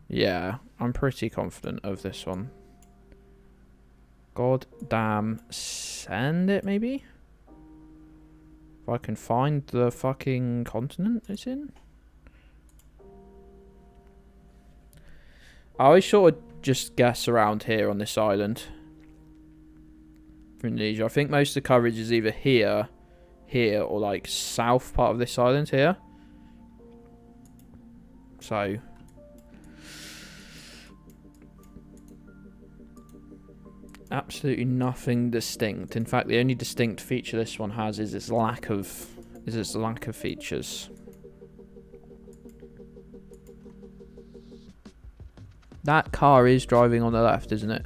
Yeah, I'm pretty confident of this one. God damn, send it maybe? If I can find the fucking continent it's in. I always sort of just guess around here on this island. For Indonesia. I think most of the coverage is either here, or like south part of this island here. So absolutely nothing distinct. In fact, the only distinct feature this one has is its lack of features. That car is driving on the left, isn't it?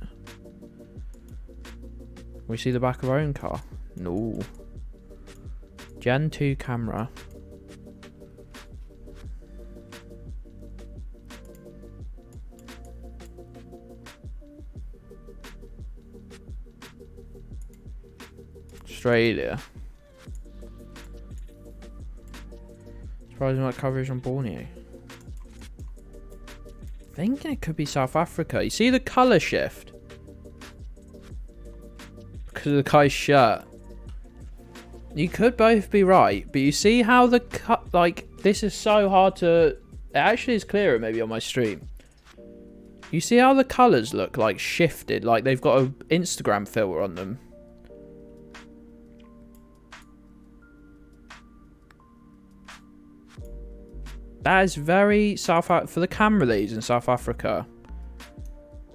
We see the back of our own car. No. Gen 2 camera. Australia. Surprising like coverage on Borneo. Thinking it could be South Africa. You see the colour shift? Because of the guy's shirt. You could both be right, but you see how the cut, like, this is so hard to... It actually is clearer maybe on my stream. You see how the colours look, like, shifted, like they've got an Instagram filter on them. That is very for the camera leads in South Africa.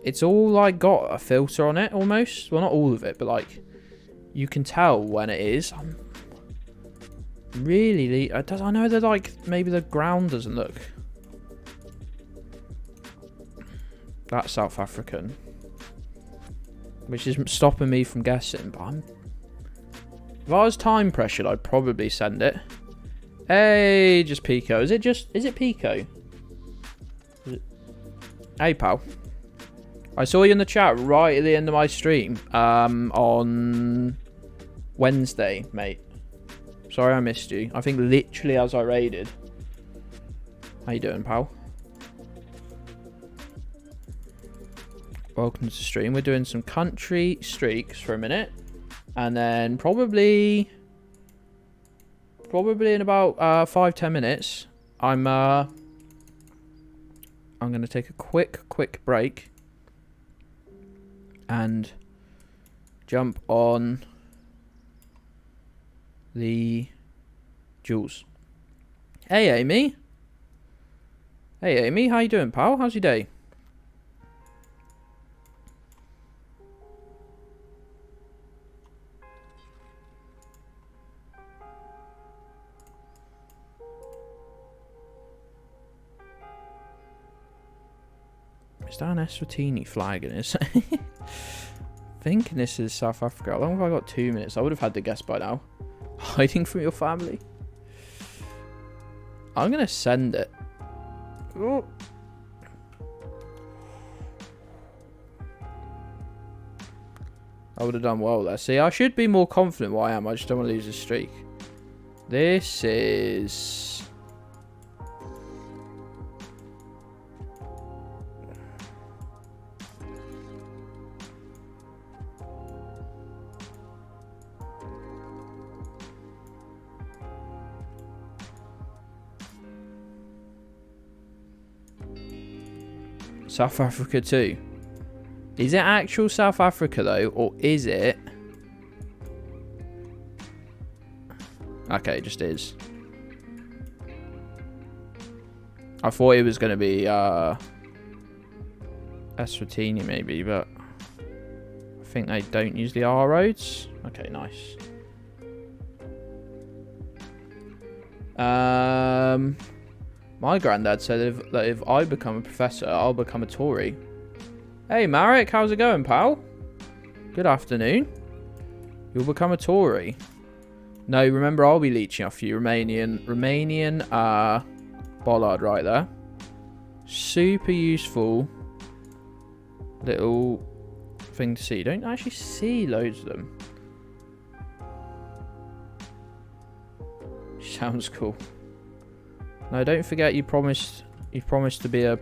It's all, like, got a filter on it, almost. Well, not all of it, but, like, you can tell when it is. Really, I know that, like, maybe the ground doesn't look. That's South African, which is stopping me from guessing. But if I was time pressured, I'd probably send it. Hey, just Pico. Is it Pico? Hey, pal. I saw you in the chat right at the end of my stream on Wednesday, mate. Sorry I missed you. I think literally as I raided. How you doing, pal? Welcome to the stream. We're doing some country streaks for a minute. And then probably in about 5-10 minutes, I'm going to take a quick break and jump on the Jules. Hey Amy. Hey Amy, how you doing, pal? How's your day? Is that an Eswatini flag in it? Thinking this is South Africa. How long have I got? 2 minutes. I would have had to guess by now. Hiding from your family? I'm going to send it. Oh. I would have done well there. See, I should be more confident where I am. I just don't want to lose a streak. This is... South Africa too. Is it actual South Africa though, or is it? Okay, it just is. I thought it was going to be Eswatini maybe, but I think they don't use the R roads. Okay, nice. My granddad said that if I become a professor, I'll become a Tory. Hey, Marek, how's it going, pal? Good afternoon. You'll become a Tory. No, remember, I'll be leeching off you. Romanian bollard right there. Super useful little thing to see. You don't actually see loads of them. Sounds cool. No, don't forget you promised to be a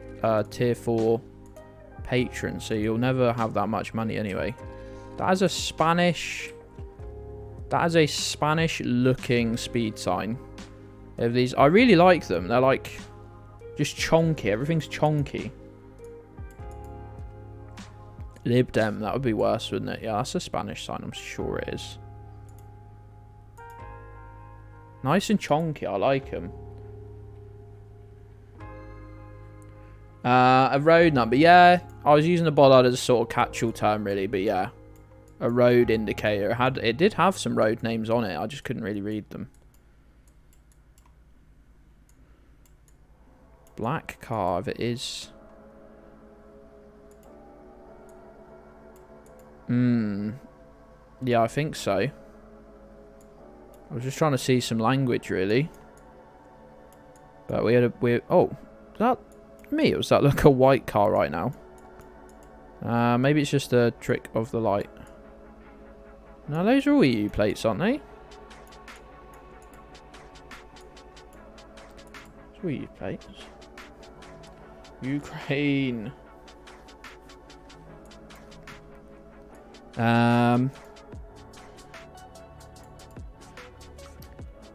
tier 4 patron, so you'll never have that much money anyway. That is a Spanish looking speed sign. Of these, I really like them. They're like just chonky. Everything's chonky. Lib Dem, that would be worse, wouldn't it? Yeah, that's a Spanish sign. I'm sure it is. Nice and chonky. I like them. A road number, yeah. I was using the bollard as a sort of catch-all term, really, but yeah, a road indicator. It did have some road names on it. I just couldn't really read them. Black car, if it is. Yeah, I think so. I was just trying to see some language, really. But oh, is that me? Or does that look a white car right now? Maybe it's just a trick of the light. Now, those are all EU plates, aren't they? It's all EU plates. Ukraine.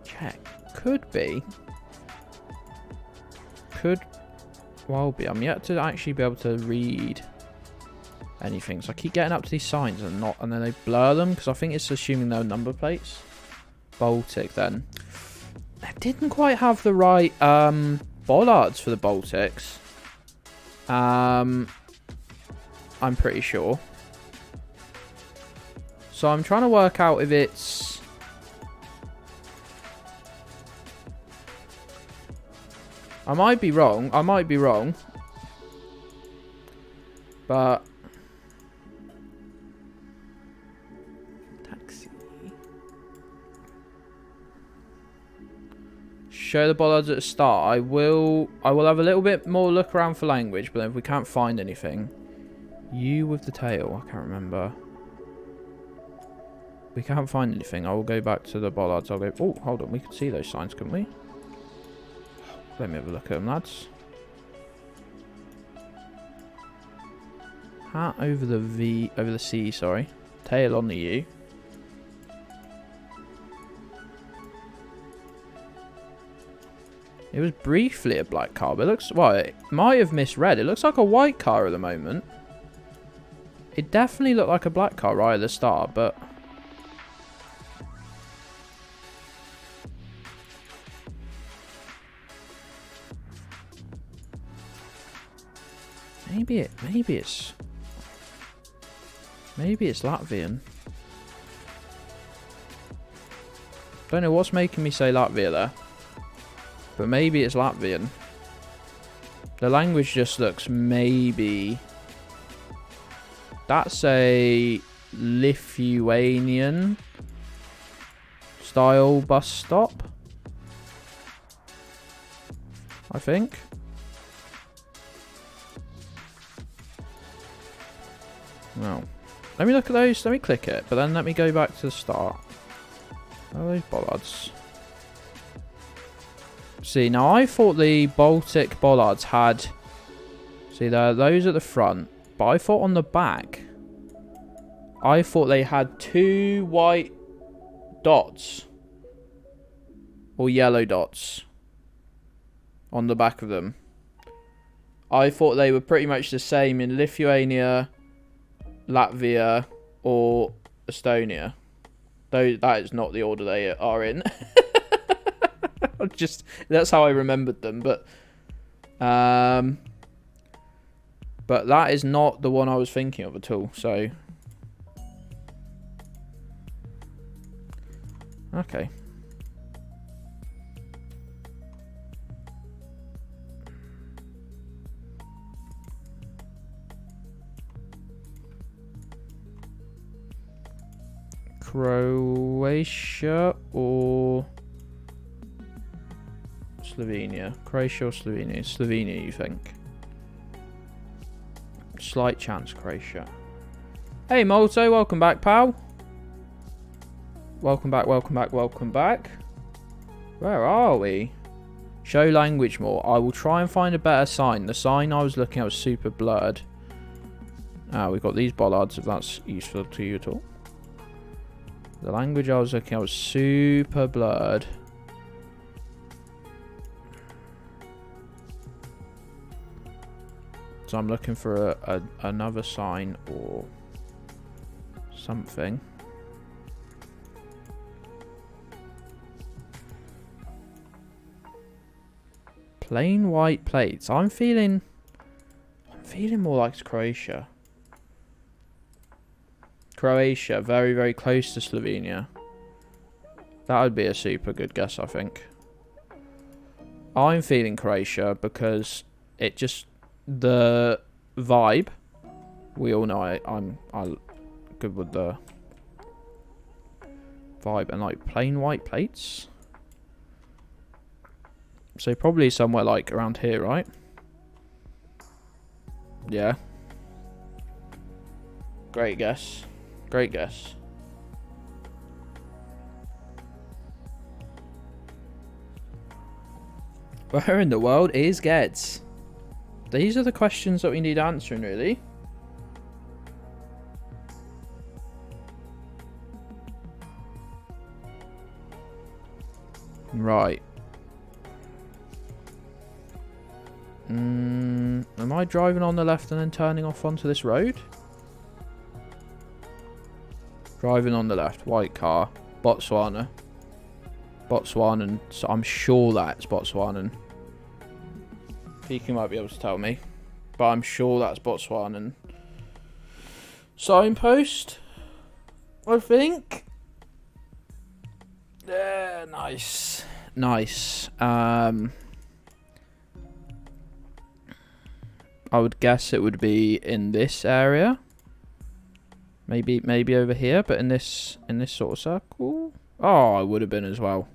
Check. Could be. Could well be. I'm yet to actually be able to read anything. So I keep getting up to these signs and then they blur them because I think it's assuming they're number plates. Baltic then. I didn't quite have the right bollards for the Baltics. I'm pretty sure. So I'm trying to work out if it's... I might be wrong. But... Taxi. Show the bollards at the start. I will have a little bit more look around for language, but then if we can't find anything... You with the tail. I can't remember. We can't find anything. I will go back to the bollards. I'll go... Oh, hold on. We could see those signs, couldn't we? Let me have a look at them, lads. Hat over the V... Over the C, sorry. Tail on the U. It was briefly a black car, but it looks... Well, it might have misread. It looks like a white car at the moment. It definitely looked like a black car right at the start, but... Maybe it's Latvian. Don't know what's making me say Latvia there. But maybe it's Latvian. The language just looks maybe... That's a Lithuanian style bus stop, I think. No. Let me look at those. Let me click it, but then let me go back to the start. Oh, those bollards. See, now I thought the Baltic bollards had... See, there are those at the front, but I thought on the back, I thought they had 2 white dots. Or yellow dots. On the back of them. I thought they were pretty much the same in Lithuania, Latvia, or Estonia. Though that is not the order they are in. Just that's how I remembered them, but that is not the one I was thinking of at all. So okay. Croatia or Slovenia? Croatia or Slovenia? Slovenia, you think? Slight chance, Croatia. Hey, Molto, welcome back, pal. Welcome back, welcome back, welcome back. Where are we? Show language more. I will try and find a better sign. The sign I was looking at was super blurred. Ah, we've got these bollards, if that's useful to you at all. The language I was looking at was super blurred. So I'm looking for another sign or something. Plain white plates. I'm feeling more like Croatia. Croatia, very, very close to Slovenia. That would be a super good guess, I think. I'm feeling Croatia because it just... The vibe. We all know I'm good with the vibe. And like plain white plates. So probably somewhere like around here, right? Yeah. Great guess. Great guess. Where in the world is Gedds? These are the questions that we need answering, really. Right. Am I driving on the left and then turning off onto this road? Driving on the left. White car. Botswana. Botswanan. So I'm sure that's Botswanan. Peaky might be able to tell me. But I'm sure that's Botswanan. Signpost. I think. Yeah, nice. Nice. I would guess it would be in this area. Maybe over here, but in this sort of circle. Oh, I would have been as well.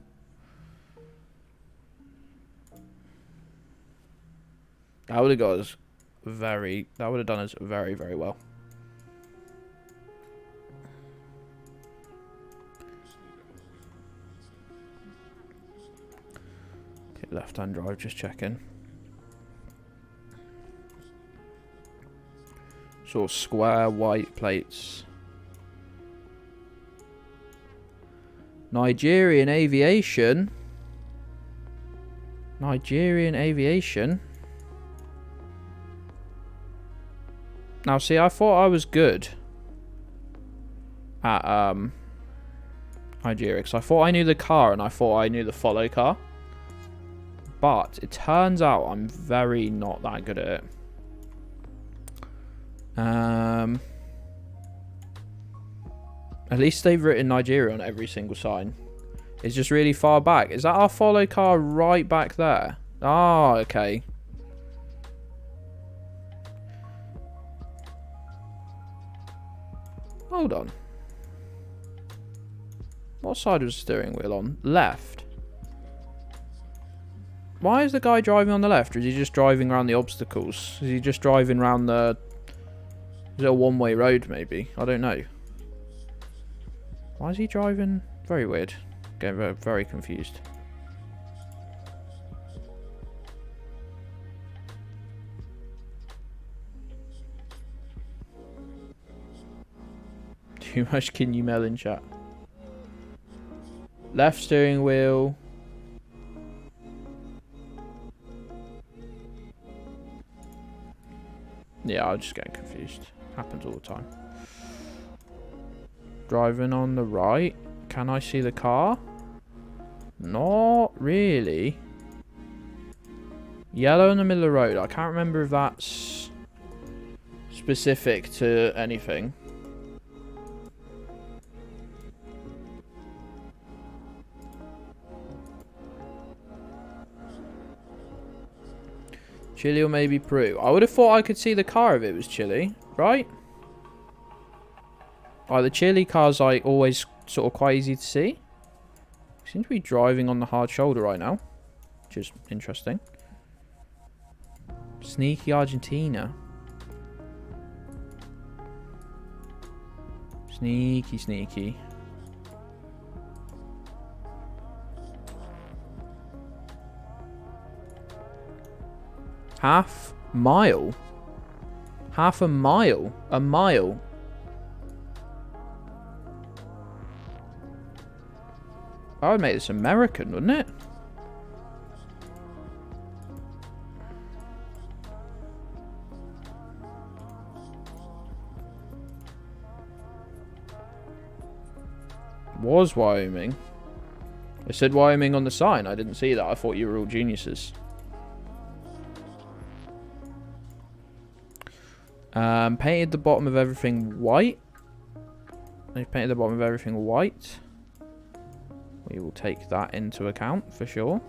That would have got us very. That would have done us very, very well. Okay, left-hand drive, just checking. Sort of square white plates. Nigerian aviation. Nigerian aviation. Now, see, I thought I was good at Nigeria, because I thought I knew the car and I thought I knew the follow car. But it turns out I'm very not that good at it. At least they've written Nigeria on every single sign. It's just really far back. Is that our follow car right back there? Ah, okay. Hold on. What side was the steering wheel on? Left. Why is the guy driving on the left? Or is he just driving around the obstacles? Is he just driving around the... Is it a one-way road, maybe? I don't know. Why is he driving? Very weird. Getting very, very confused. Too much can you mail in chat? Left steering wheel. Yeah, I'm just getting confused. Happens all the time. Driving on the right. Can I see the car? Not really. Yellow in the middle of the road. I can't remember if that's specific to anything. Chile or maybe Peru. I would have thought I could see the car if it was Chile, right? Like the Chile car's like always sort of quite easy to see. Seem to be driving on the hard shoulder right now, which is interesting. Sneaky Argentina. Sneaky, sneaky. Half mile? Half a mile? A mile? I would make this American, wouldn't it? Was Wyoming? It said Wyoming on the sign. I didn't see that. I thought you were all geniuses. Painted the bottom of everything white. They've painted the bottom of everything white. We will take that into account for sure.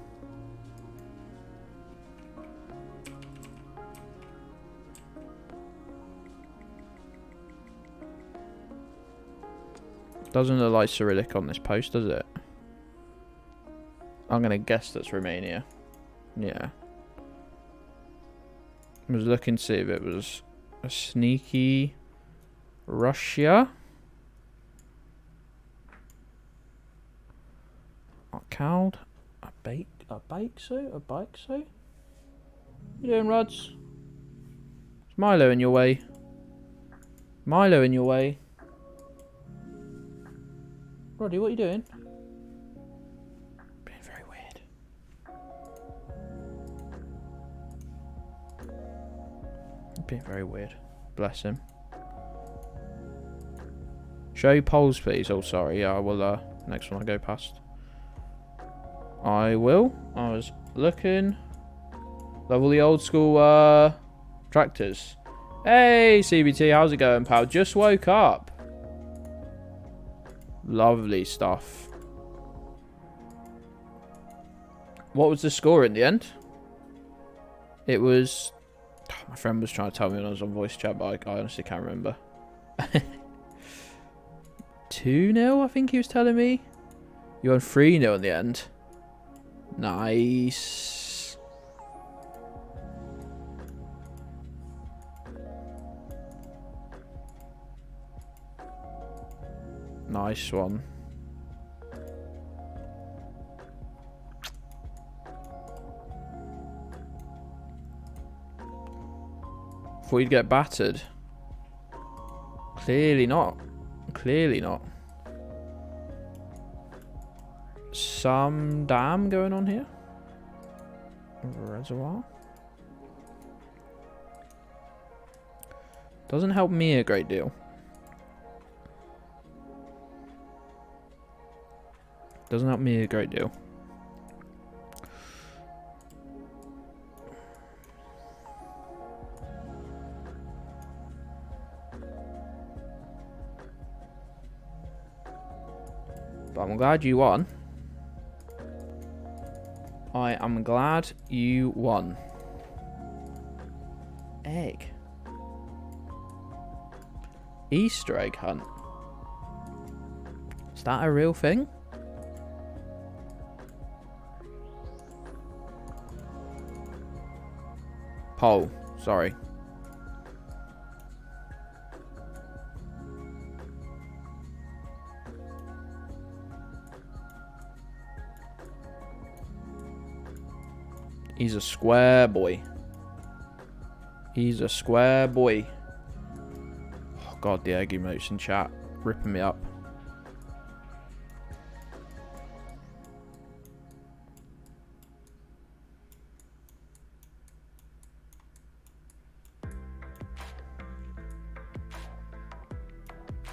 Doesn't look like Cyrillic on this post, does it? I'm going to guess that's Romania. Yeah. I was looking to see if it was a sneaky Russia. Cowed. A bake so? You doing, Rods? Is Milo in your way? Milo in your way? Roddy, what are you doing? Being very weird. Being very weird. Bless him. Show polls, please. Oh, sorry. Yeah, I will. Next one I go past. I will. I was looking. Love all the old school tractors. Hey, CBT, how's it going, pal? Just woke up. Lovely stuff. What was the score in the end? It was... Oh, my friend was trying to tell me when I was on voice chat, but I honestly can't remember. 2-0, I think he was telling me. You won 3-0 in the end. Nice. Nice one. Thought you'd get battered. Clearly not. Clearly not. Some dam going on here. Reservoir. Doesn't help me a great deal. Doesn't help me a great deal. But I'm glad you won. I am glad you won. Egg. Easter egg hunt. Is that a real thing? Pole. Sorry. He's a square boy. He's a square boy. Oh god, the egg emotes in chat. Ripping me up.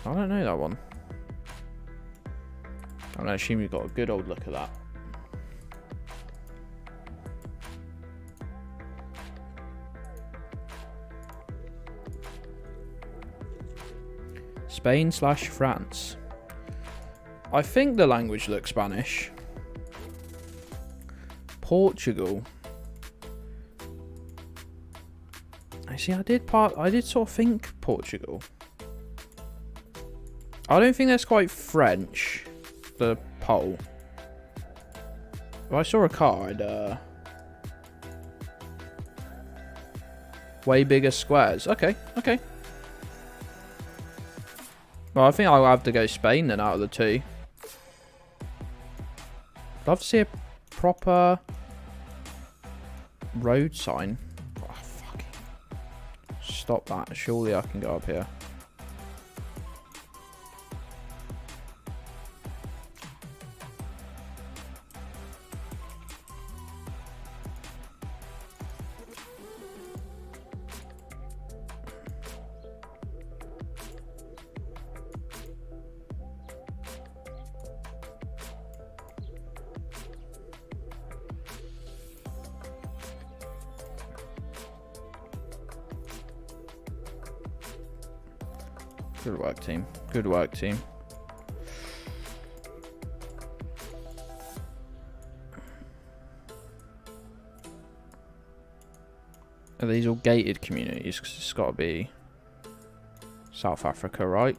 I don't know that one. I'm going to assume you've got a good old look at that. Spain/France. I think the language looks Spanish. Portugal. Actually, I did sort of think Portugal. I don't think that's quite French, the pole. If I saw a car, I'd way bigger squares. Okay. Well, I think I'll have to go Spain then out of the two. Love to see a proper road sign. Oh, fucking. Stop that. Surely I can go up here. Good work, team. Good work, team. Are these all gated communities? 'Cause it's got to be South Africa, right?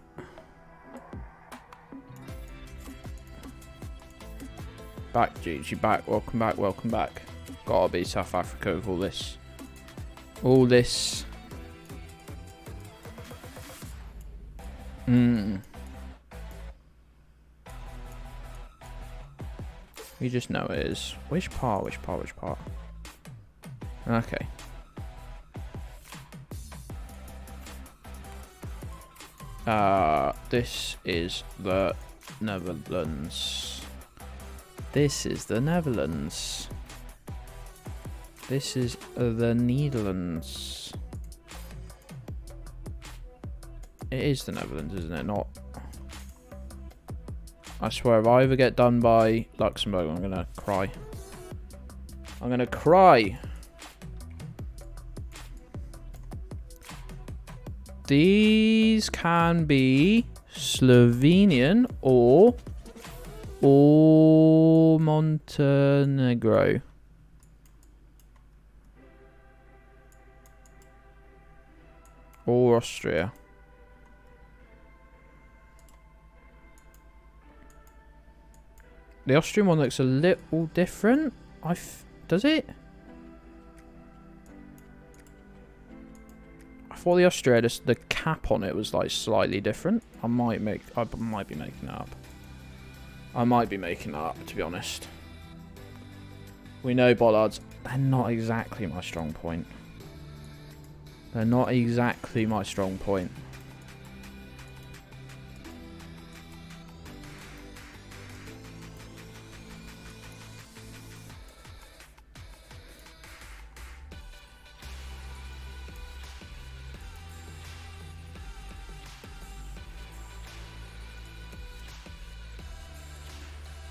Back, Geeds. You back. Welcome back. Welcome back. Gotta be South Africa with all this. All this. We just know it is. Which part? Which part? Which part? Okay. This is the Netherlands. This is the Netherlands. This is the Netherlands. It is the Netherlands, isn't it? Not. I swear, if I ever get done by Luxembourg, I'm gonna cry. I'm gonna cry. These can be Slovenian or Montenegro. Or Austria. The Austrian one looks a little different. Does it? I thought the Austria, the cap on it was like slightly different. I might be making that up. I might be making that up, to be honest. We know bollards. They're not exactly my strong point. They're not exactly my strong point.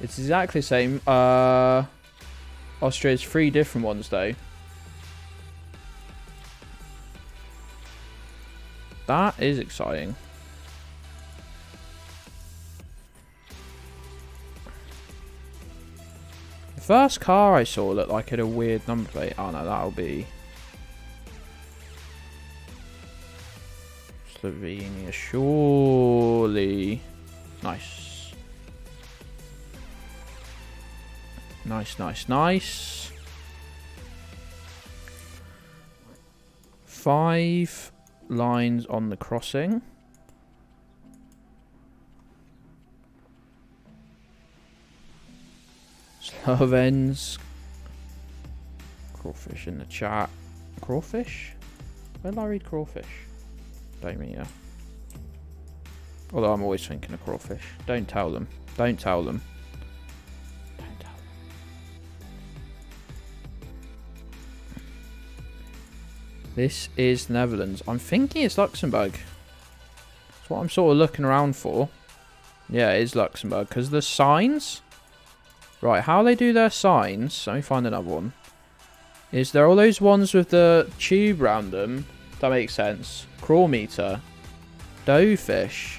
It's exactly the same. Austria's 3 different ones, though. That is exciting. The first car I saw looked like it had a weird number plate. Oh no, that'll be Slovenia, surely. Nice. Nice, nice, nice. 5 lines on the crossing. Slovens. Crawfish in the chat. Crawfish? Where did I read crawfish? Don't mean, yeah. Although I'm always thinking of crawfish. Don't tell them. Don't tell them. Don't tell them. This is Netherlands. I'm thinking it's Luxembourg. That's what I'm sort of looking around for. Yeah, it is Luxembourg. Because the signs... Right, how they do their signs... Let me find another one. Is there all those ones with the tube round them? That makes sense. Crawl meter. Doughfish.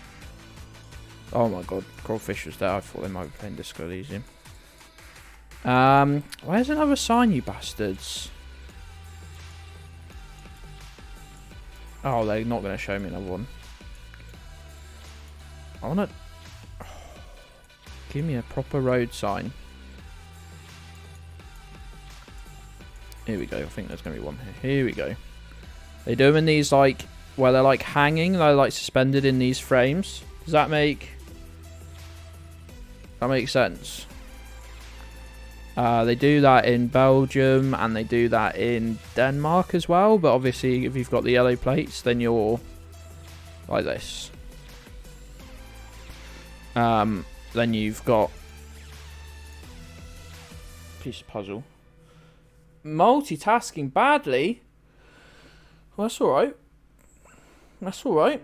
Oh my god, crawfish was there. I thought they might be playing Disco Elysium. Where's another sign, you bastards? Oh, they're not going to show me another one. I want to... Give me a proper road sign. Here we go. I think there's going to be one here. Here we go. They do them in these, like, where they're, like, hanging. They're, like, suspended in these frames. Does that make... That makes sense? They do that in Belgium, and they do that in Denmark as well. But obviously, if you've got the yellow plates, then you're like this. Then you've got... Piece of puzzle. Multitasking badly? Well, that's alright. That's alright.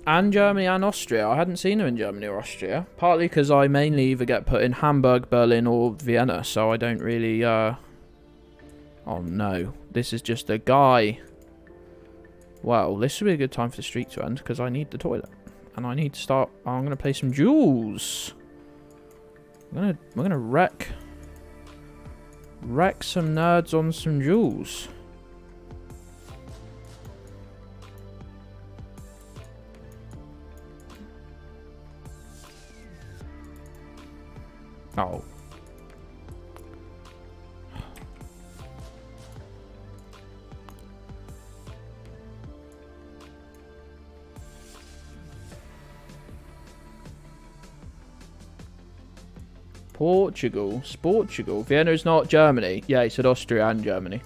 And Germany and Austria. I hadn't seen them in Germany or Austria. Partly because I mainly either get put in Hamburg, Berlin or Vienna. So I don't really... Oh no. This is just a guy. Well, this would be a good time for the street to end. Because I need the toilet. And I need to start... I'm going to play some duels. We're gonna wreck some nerds on some duels. Oh. Portugal. Sportugal. Vienna is not Germany. Yeah, he said Austria and Germany.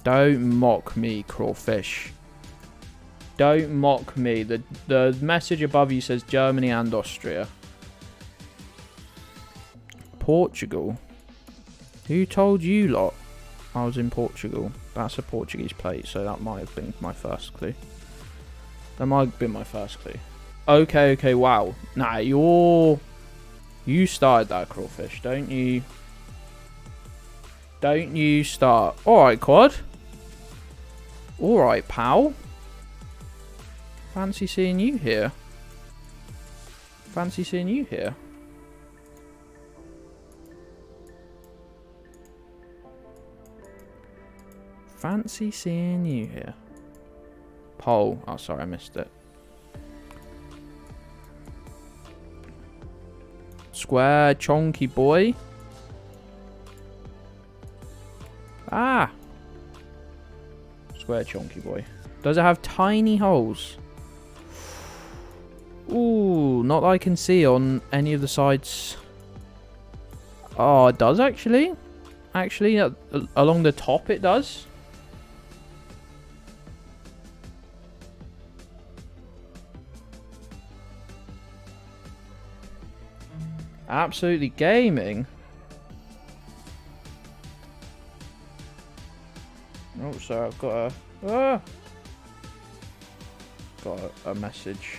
Don't mock me, crawfish. Don't mock me. The message above you says Germany and Austria. Portugal. Who told you lot I was in Portugal? That's a Portuguese plate, so that might have been my first clue. That might have been my first clue. Okay, wow. Nah, you started that, crawfish. Don't you start. Alright, quad. Alright, pal. Fancy seeing you here. Fancy seeing you here. Fancy seeing you here. Pole. Oh, sorry, I missed it. Square, chonky boy. Ah. Square, chonky boy. Does it have tiny holes? Ooh, not that I can see on any of the sides. Oh, it does actually. Actually, along the top it does. Absolutely gaming. Oh, so I've got a message.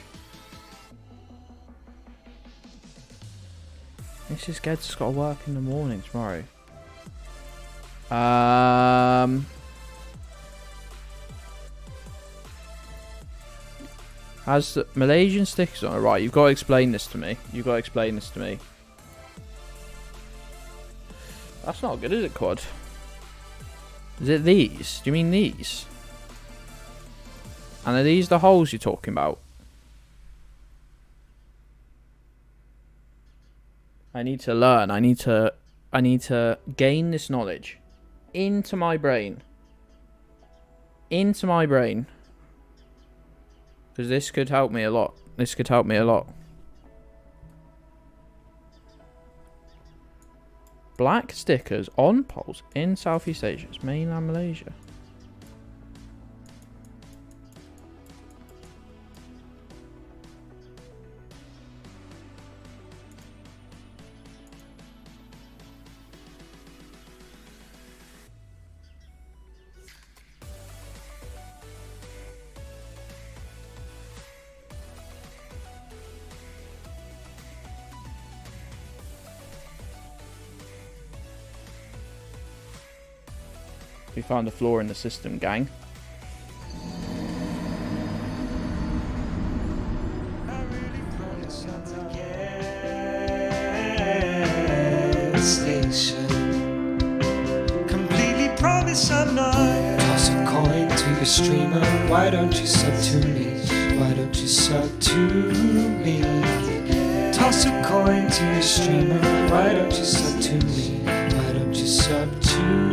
Mrs. Gedds has got to work in the morning tomorrow. Has the Malaysian stickers on it? Right, you've got to explain this to me. That's not good, is it, Quad? Is it these? Do you mean these? And are these the holes you're talking about? I need to learn. I need to gain this knowledge into my brain. Into my brain. Because this could help me a lot. This could help me a lot. Black stickers on poles in Southeast Asia's mainland Malaysia. We found a flaw in the system, gang. Station. Completely promise I'm not. Toss a coin to your streamer. Why don't you sub to me? Why don't you sub to me? Toss a coin to your streamer. Why don't you sub to me? Why don't you sub to me?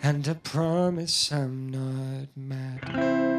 And I promise I'm not mad.